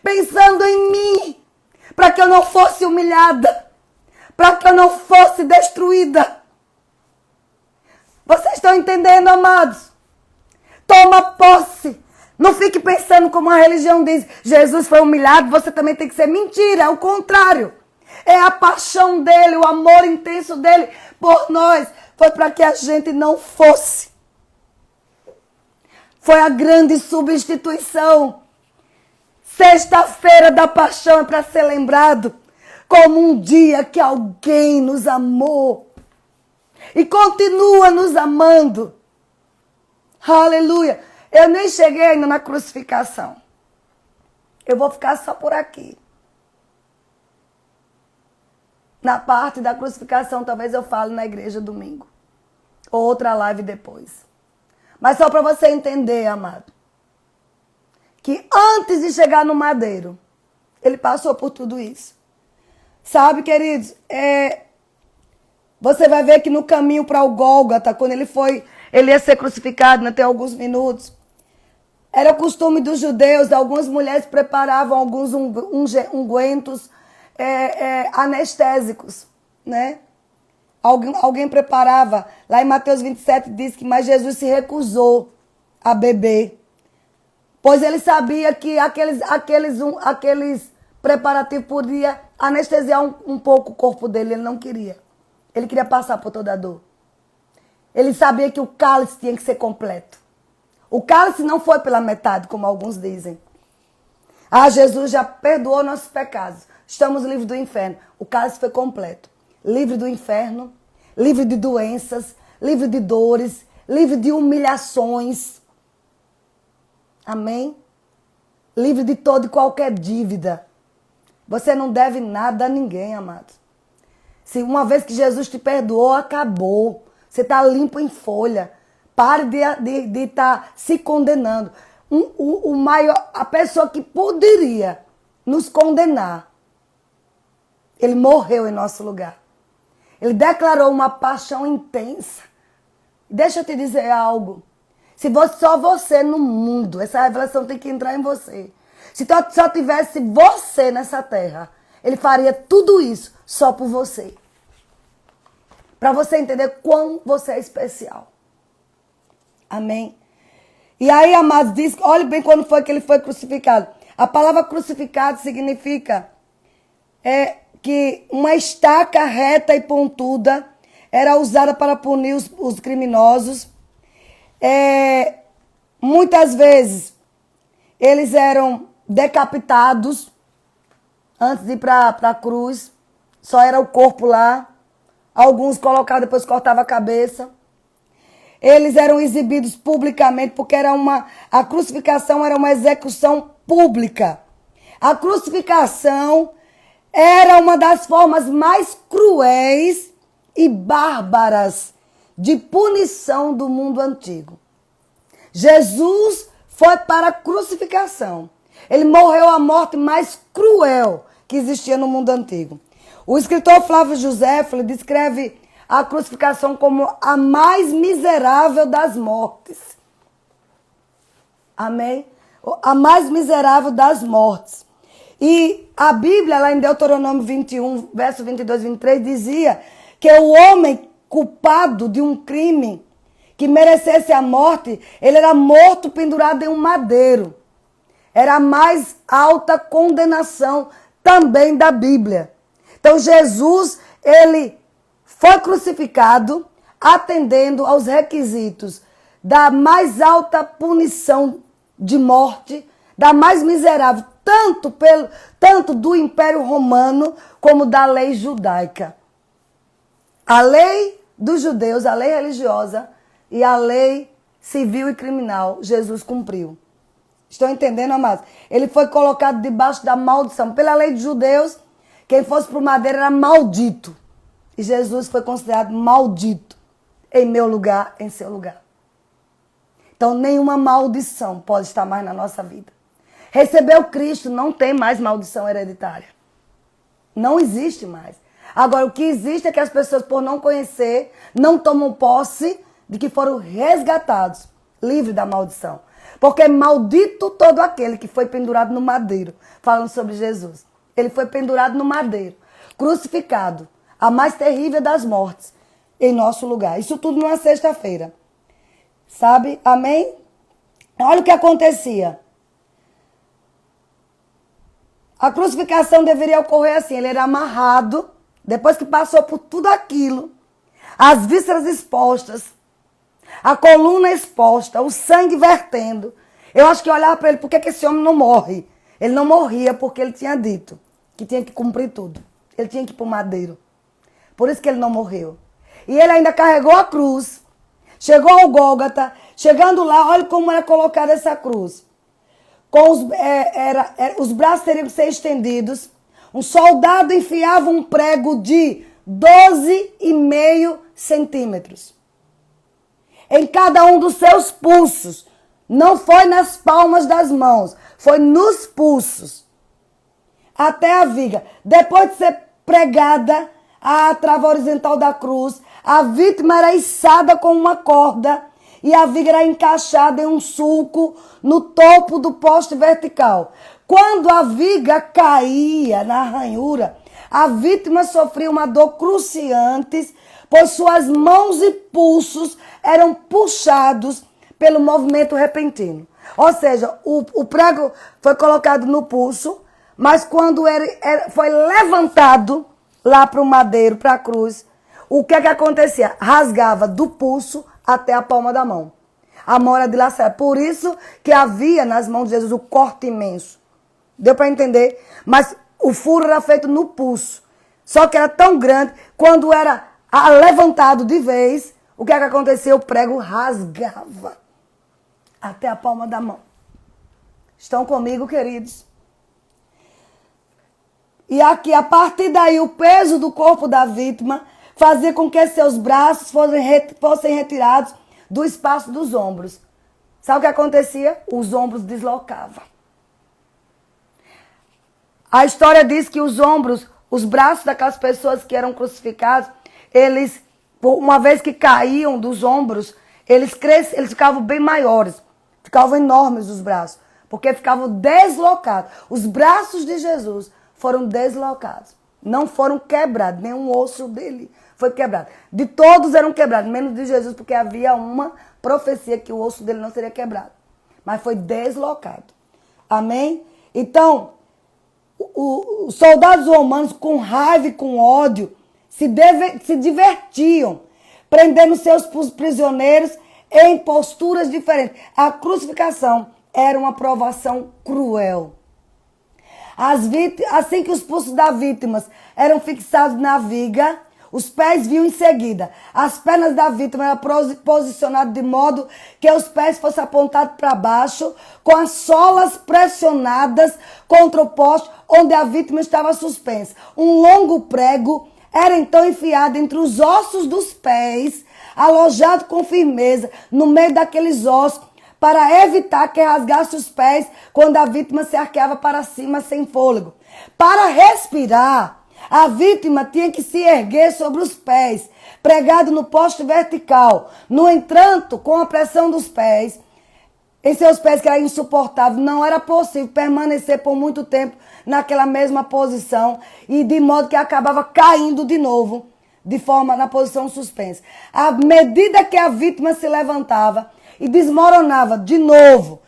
Pensando em mim, para que eu não fosse humilhada, para que eu não fosse destruída. Vocês estão entendendo, amados? Toma posse. Não fique pensando como a religião diz, Jesus foi humilhado, você também tem que ser. Mentira, é o contrário. É a paixão dele, o amor intenso dele por nós. Foi para que a gente não fosse. Foi a grande substituição. Sexta-feira da paixão é para ser lembrado como um dia que alguém nos amou e continua nos amando. Aleluia. Eu nem cheguei ainda na crucificação. Eu vou ficar só por aqui. Na parte da crucificação, talvez eu fale na igreja domingo. Ou outra live depois. Mas só para você entender, amado, que antes de chegar no madeiro, ele passou por tudo isso. Sabe, queridos, você vai ver que no caminho para o Gólgota, quando ele ia ser crucificado, né, tem alguns minutos, era o costume dos judeus, algumas mulheres preparavam alguns ungüentos anestésicos, né? Alguém preparava. Lá em Mateus 27 diz que mas Jesus se recusou a beber. Pois ele sabia que aqueles preparativos podiam anestesiar um pouco o corpo dele. Ele não queria. Ele queria passar por toda a dor. Ele sabia que o cálice tinha que ser completo. O cálice não foi pela metade, como alguns dizem. Ah, Jesus já perdoou nossos pecados. Estamos livres do inferno. O cálice foi completo. Livre do inferno, livre de doenças, livre de dores, livre de humilhações. Amém? Livre de toda e qualquer dívida. Você não deve nada a ninguém, amado. Se uma vez que Jesus te perdoou, acabou. Você está limpo em folha. Pare de estar se condenando. A pessoa que poderia nos condenar, ele morreu em nosso lugar. Ele declarou uma paixão intensa. Deixa eu te dizer algo. Se só você no mundo, essa revelação tem que entrar em você. Se só tivesse você nessa terra, ele faria tudo isso só por você. Para você entender quão você é especial. Amém? E aí, amados, diz, olhe bem quando foi que ele foi crucificado. A palavra crucificado significa que uma estaca reta e pontuda era usada para punir os criminosos. Muitas vezes eles eram decapitados antes de ir para a cruz. Só era o corpo lá. Alguns colocavam, depois cortavam a cabeça. Eles eram exibidos publicamente, porque a crucificação era uma execução pública. A crucificação era uma das formas mais cruéis e bárbaras de punição do mundo antigo. Jesus foi para a crucificação. Ele morreu a morte mais cruel que existia no mundo antigo. O escritor Flávio José descreve a crucificação como a mais miserável das mortes. Amém? A mais miserável das mortes. E a Bíblia, lá em Deuteronômio 21, verso 22 e 23, dizia que o homem culpado de um crime que merecesse a morte, ele era morto pendurado em um madeiro. Era a mais alta condenação também da Bíblia. Então Jesus, ele foi crucificado atendendo aos requisitos da mais alta punição de morte, da mais miserável, tanto do Império Romano como da lei judaica. A lei dos judeus, a lei religiosa e a lei civil e criminal, Jesus cumpriu. Estão entendendo, amados? Ele foi colocado debaixo da maldição. Pela lei dos judeus, quem fosse para o madeiro era maldito. E Jesus foi considerado maldito em meu lugar, em seu lugar. Então, nenhuma maldição pode estar mais na nossa vida. Recebeu Cristo, não tem mais maldição hereditária. Não existe mais. Agora, o que existe é que as pessoas, por não conhecer, não tomam posse de que foram resgatados, livres da maldição. Porque maldito todo aquele que foi pendurado no madeiro, falando sobre Jesus. Ele foi pendurado no madeiro, crucificado, a mais terrível das mortes, em nosso lugar. Isso tudo numa sexta-feira. Sabe? Amém? Olha o que acontecia. A crucificação deveria ocorrer assim. Ele era amarrado, depois que passou por tudo aquilo, as vísceras expostas, a coluna exposta, o sangue vertendo. Eu acho que eu olhava para ele, por que esse homem não morre? Ele não morria porque ele tinha dito que tinha que cumprir tudo. Ele tinha que ir para o madeiro. Por isso que ele não morreu. E ele ainda carregou a cruz. Chegou ao Gólgota. Chegando lá, olha como era colocada essa cruz. Com os braços teriam que ser estendidos. Um soldado enfiava um prego de 12,5 centímetros. Em cada um dos seus pulsos. Não foi nas palmas das mãos. Foi nos pulsos. Até a viga. Depois de ser pregada a trava horizontal da cruz, a vítima era içada com uma corda e a viga era encaixada em um sulco no topo do poste vertical. Quando a viga caía na ranhura, a vítima sofria uma dor cruciante, pois suas mãos e pulsos eram puxados pelo movimento repentino. Ou seja, o prego foi colocado no pulso, mas quando foi levantado lá para o madeiro, para a cruz, o que acontecia? Rasgava do pulso até a palma da mão. A mão era dilacerada. Por isso que havia nas mãos de Jesus o corte imenso. Deu para entender? Mas o furo era feito no pulso. Só que era tão grande, quando era levantado de vez, o que acontecia? O prego rasgava até a palma da mão. Estão comigo, queridos? E aqui, a partir daí, o peso do corpo da vítima fazia com que seus braços fossem retirados do espaço dos ombros. Sabe o que acontecia? Os ombros deslocavam. A história diz que os ombros, os braços daquelas pessoas que eram crucificadas, eles, uma vez que caíam dos ombros, eles ficavam bem maiores. Ficavam enormes os braços, porque ficavam deslocados. Os braços de Jesus foram deslocados. Não foram quebrados, nenhum osso dele foi quebrado. De todos eram quebrados, menos de Jesus, porque havia uma profecia que o osso dele não seria quebrado. Mas foi deslocado. Amém? Então, os soldados romanos, com raiva e com ódio, se divertiam, prendendo seus prisioneiros em posturas diferentes. A crucificação era uma provação cruel. Assim que os pulsos das vítimas eram fixados na viga, os pés vinham em seguida. As pernas da vítima eram posicionadas de modo que os pés fossem apontados para baixo, com as solas pressionadas contra o poste onde a vítima estava suspensa. Um longo prego era então enfiado entre os ossos dos pés, alojado com firmeza no meio daqueles ossos, para evitar que rasgasse os pés quando a vítima se arqueava para cima sem fôlego. Para respirar, a vítima tinha que se erguer sobre os pés, pregado no poste vertical. No entanto, com a pressão dos pés, em seus pés, que era insuportável, não era possível permanecer por muito tempo naquela mesma posição, e de modo que acabava caindo de novo, na posição suspensa. À medida que a vítima se levantava e desmoronava de novo,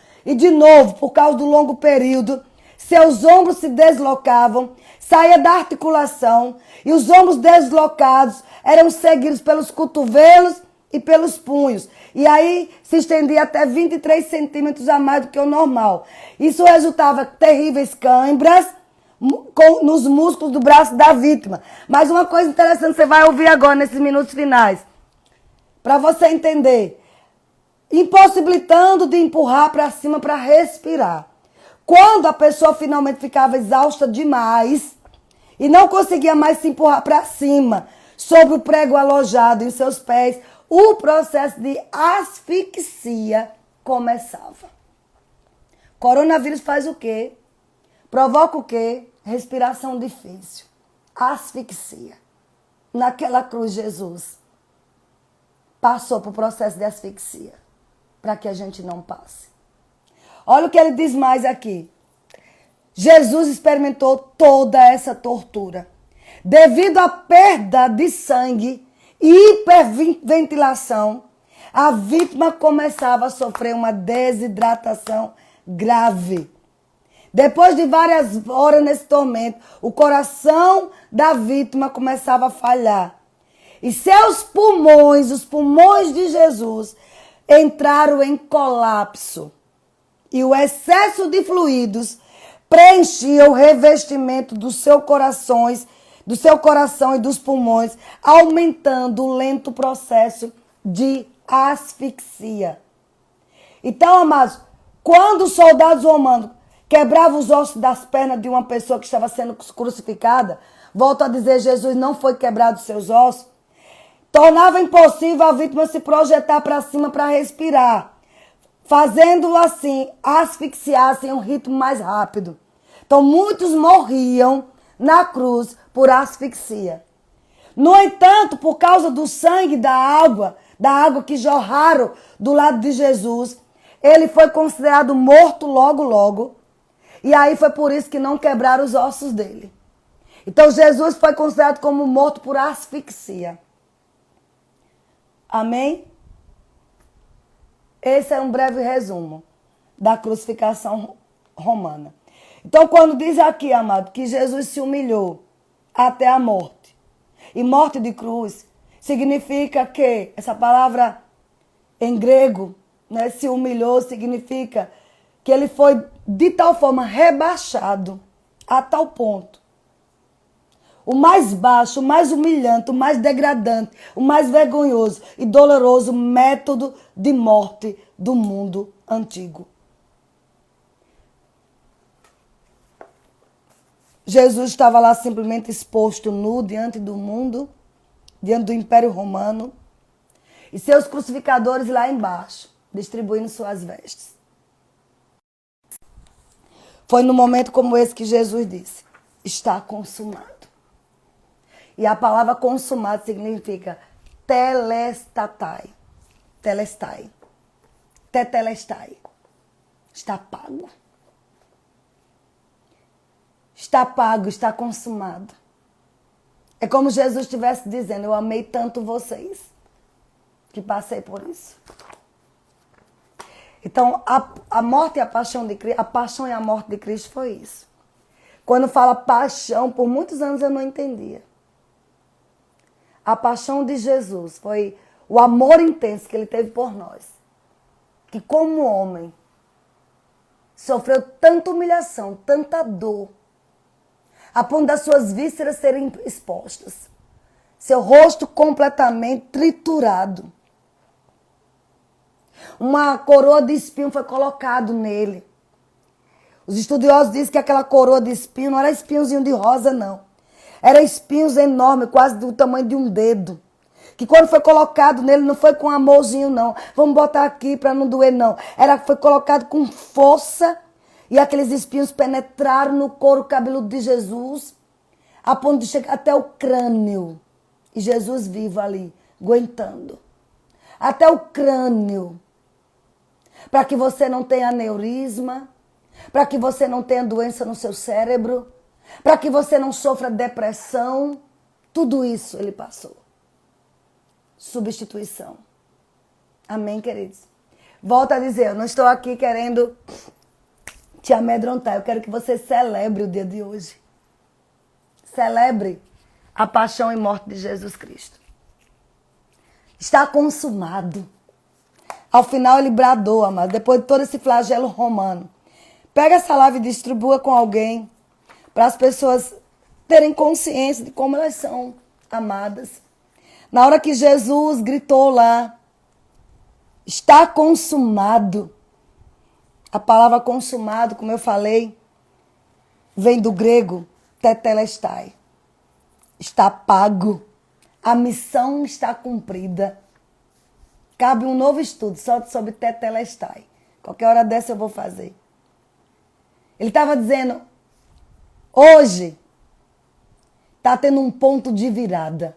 por causa do longo período, seus ombros se deslocavam, saía da articulação, e os ombros deslocados eram seguidos pelos cotovelos e pelos punhos. E aí se estendia até 23 centímetros a mais do que o normal. Isso resultava terríveis câimbras nos músculos do braço da vítima. Mas uma coisa interessante você vai ouvir agora nesses minutos finais. Para você entender. Impossibilitando de empurrar para cima para respirar. Quando a pessoa finalmente ficava exausta demais e não conseguia mais se empurrar para cima sobre o prego alojado em seus pés, o processo de asfixia começava. Coronavírus faz o quê? Provoca o quê? Respiração difícil. Asfixia. Naquela cruz, Jesus passou por processo de asfixia para que a gente não passe. Olha o que ele diz mais aqui. Jesus experimentou toda essa tortura. Devido à perda de sangue e hiperventilação, a vítima começava a sofrer uma desidratação grave. Depois de várias horas nesse tormento, o coração da vítima começava a falhar. E seus pulmões, os pulmões de Jesus, entraram em colapso. E o excesso de fluidos preenchia o revestimento do seu coração e dos pulmões, aumentando o lento processo de asfixia. Então, amados, quando os soldados romanos quebravam os ossos das pernas de uma pessoa que estava sendo crucificada, volto a dizer, Jesus não foi quebrado os seus ossos, tornava impossível a vítima se projetar para cima para respirar, fazendo assim asfixiar-se em um ritmo mais rápido. Então, muitos morriam na cruz por asfixia. No entanto, por causa do sangue da água que jorraram do lado de Jesus, ele foi considerado morto logo. E aí foi por isso que não quebraram os ossos dele. Então, Jesus foi considerado como morto por asfixia. Amém? Esse é um breve resumo da crucificação romana. Então, quando diz aqui, amado, que Jesus se humilhou até a morte, e morte de cruz, significa que, essa palavra em grego, né, se humilhou, significa que ele foi de tal forma rebaixado, a tal ponto. O mais baixo, o mais humilhante, o mais degradante, o mais vergonhoso e doloroso método de morte do mundo antigo. Jesus estava lá simplesmente exposto nu diante do mundo, diante do Império Romano, e seus crucificadores lá embaixo, distribuindo suas vestes. Foi no momento como esse que Jesus disse, está consumado. E a palavra consumado significa telestatai. Telestai. Tetelestai. Está pago. Está pago, está consumado. É como Jesus estivesse dizendo, eu amei tanto vocês, que passei por isso. Então, a morte e a paixão de Cristo, a paixão e a morte de Cristo foi isso. Quando fala paixão, por muitos anos eu não entendia. A paixão de Jesus foi o amor intenso que ele teve por nós. Que como homem, sofreu tanta humilhação, tanta dor, a ponto das suas vísceras serem expostas. Seu rosto completamente triturado. Uma coroa de espinho foi colocado nele. Os estudiosos dizem que aquela coroa de espinho não era espinhozinho de rosa, não. Era espinhos enormes, quase do tamanho de um dedo. Que quando foi colocado nele, não foi com amorzinho, não. Vamos botar aqui para não doer, não. Foi colocado com força. E aqueles espinhos penetraram no couro cabeludo de Jesus, a ponto de chegar até o crânio. E Jesus vivo ali, aguentando. Até o crânio. Para que você não tenha aneurisma, para que você não tenha doença no seu cérebro, para que você não sofra depressão. Tudo isso ele passou. Substituição. Amém, queridos? Volto a dizer, eu não estou aqui querendo te amedrontar. Eu quero que você celebre o dia de hoje. Celebre a paixão e morte de Jesus Cristo. Está consumado. Ao final ele bradou, amado, depois de todo esse flagelo romano. Pega essa live e distribua com alguém, para as pessoas terem consciência de como elas são amadas. Na hora que Jesus gritou lá, está consumado. A palavra consumado, como eu falei, vem do grego tetelestai. Está pago. A missão está cumprida. Cabe um novo estudo só sobre tetelestai. Qualquer hora dessa eu vou fazer. Ele estava dizendo, hoje está tendo um ponto de virada.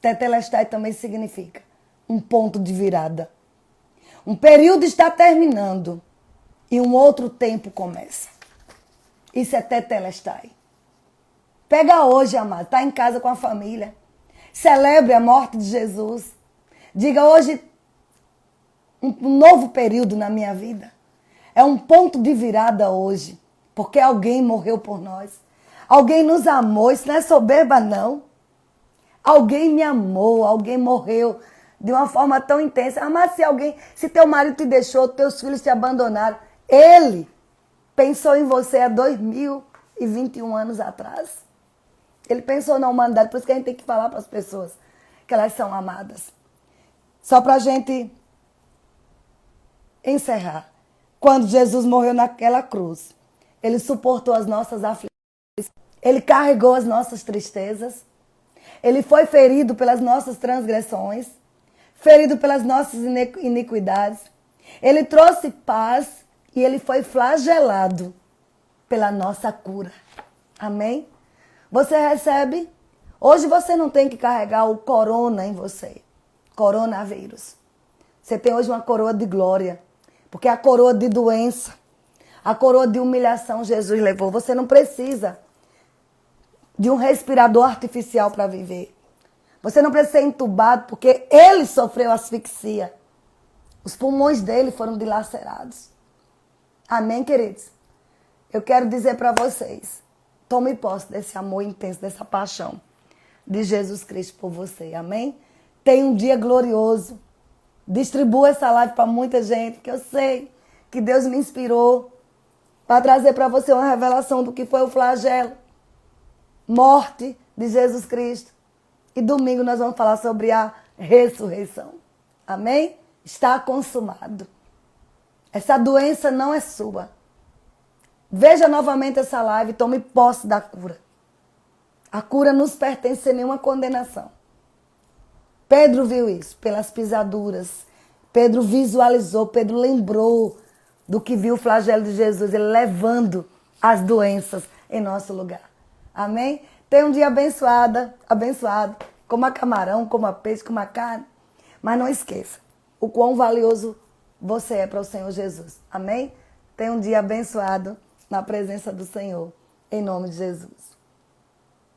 Tetelestai também significa um ponto de virada. Um período está terminando e um outro tempo começa. Isso é tetelestai. Pega hoje, amado, está em casa com a família. Celebre a morte de Jesus. Diga hoje um novo período na minha vida. É um ponto de virada hoje. Porque alguém morreu por nós. Alguém nos amou. Isso não é soberba, não. Alguém me amou. Alguém morreu de uma forma tão intensa. Ah, mas se teu marido te deixou, teus filhos te abandonaram. Ele pensou em você há 2021 anos atrás. Ele pensou na humanidade. Por isso que a gente tem que falar para as pessoas que elas são amadas. Só para a gente encerrar. Quando Jesus morreu naquela cruz, ele suportou as nossas aflições. Ele carregou as nossas tristezas. Ele foi ferido pelas nossas transgressões. Ferido pelas nossas iniquidades. Ele trouxe paz e ele foi flagelado pela nossa cura. Amém? Você recebe? Hoje você não tem que carregar o corona em você. Coronavírus. Você tem hoje uma coroa de glória. Porque a coroa de doença, a coroa de humilhação Jesus levou. Você não precisa de um respirador artificial para viver. Você não precisa ser entubado porque ele sofreu asfixia. Os pulmões dele foram dilacerados. Amém, queridos? Eu quero dizer para vocês, tome posse desse amor intenso, dessa paixão de Jesus Cristo por você. Amém? Tenha um dia glorioso. Distribua essa live para muita gente, que eu sei que Deus me inspirou para trazer para você uma revelação do que foi o flagelo, morte de Jesus Cristo. E domingo nós vamos falar sobre a ressurreição. Amém? Está consumado. Essa doença não é sua. Veja novamente essa live e tome posse da cura. A cura nos pertence sem nenhuma condenação. Pedro viu isso pelas pisaduras. Pedro visualizou, Pedro lembrou do que viu o flagelo de Jesus, ele levando as doenças em nosso lugar. Amém? Tenha um dia abençoado. Coma camarão, coma peixe, coma carne. Mas não esqueça o quão valioso você é para o Senhor Jesus. Amém? Tenha um dia abençoado na presença do Senhor. Em nome de Jesus.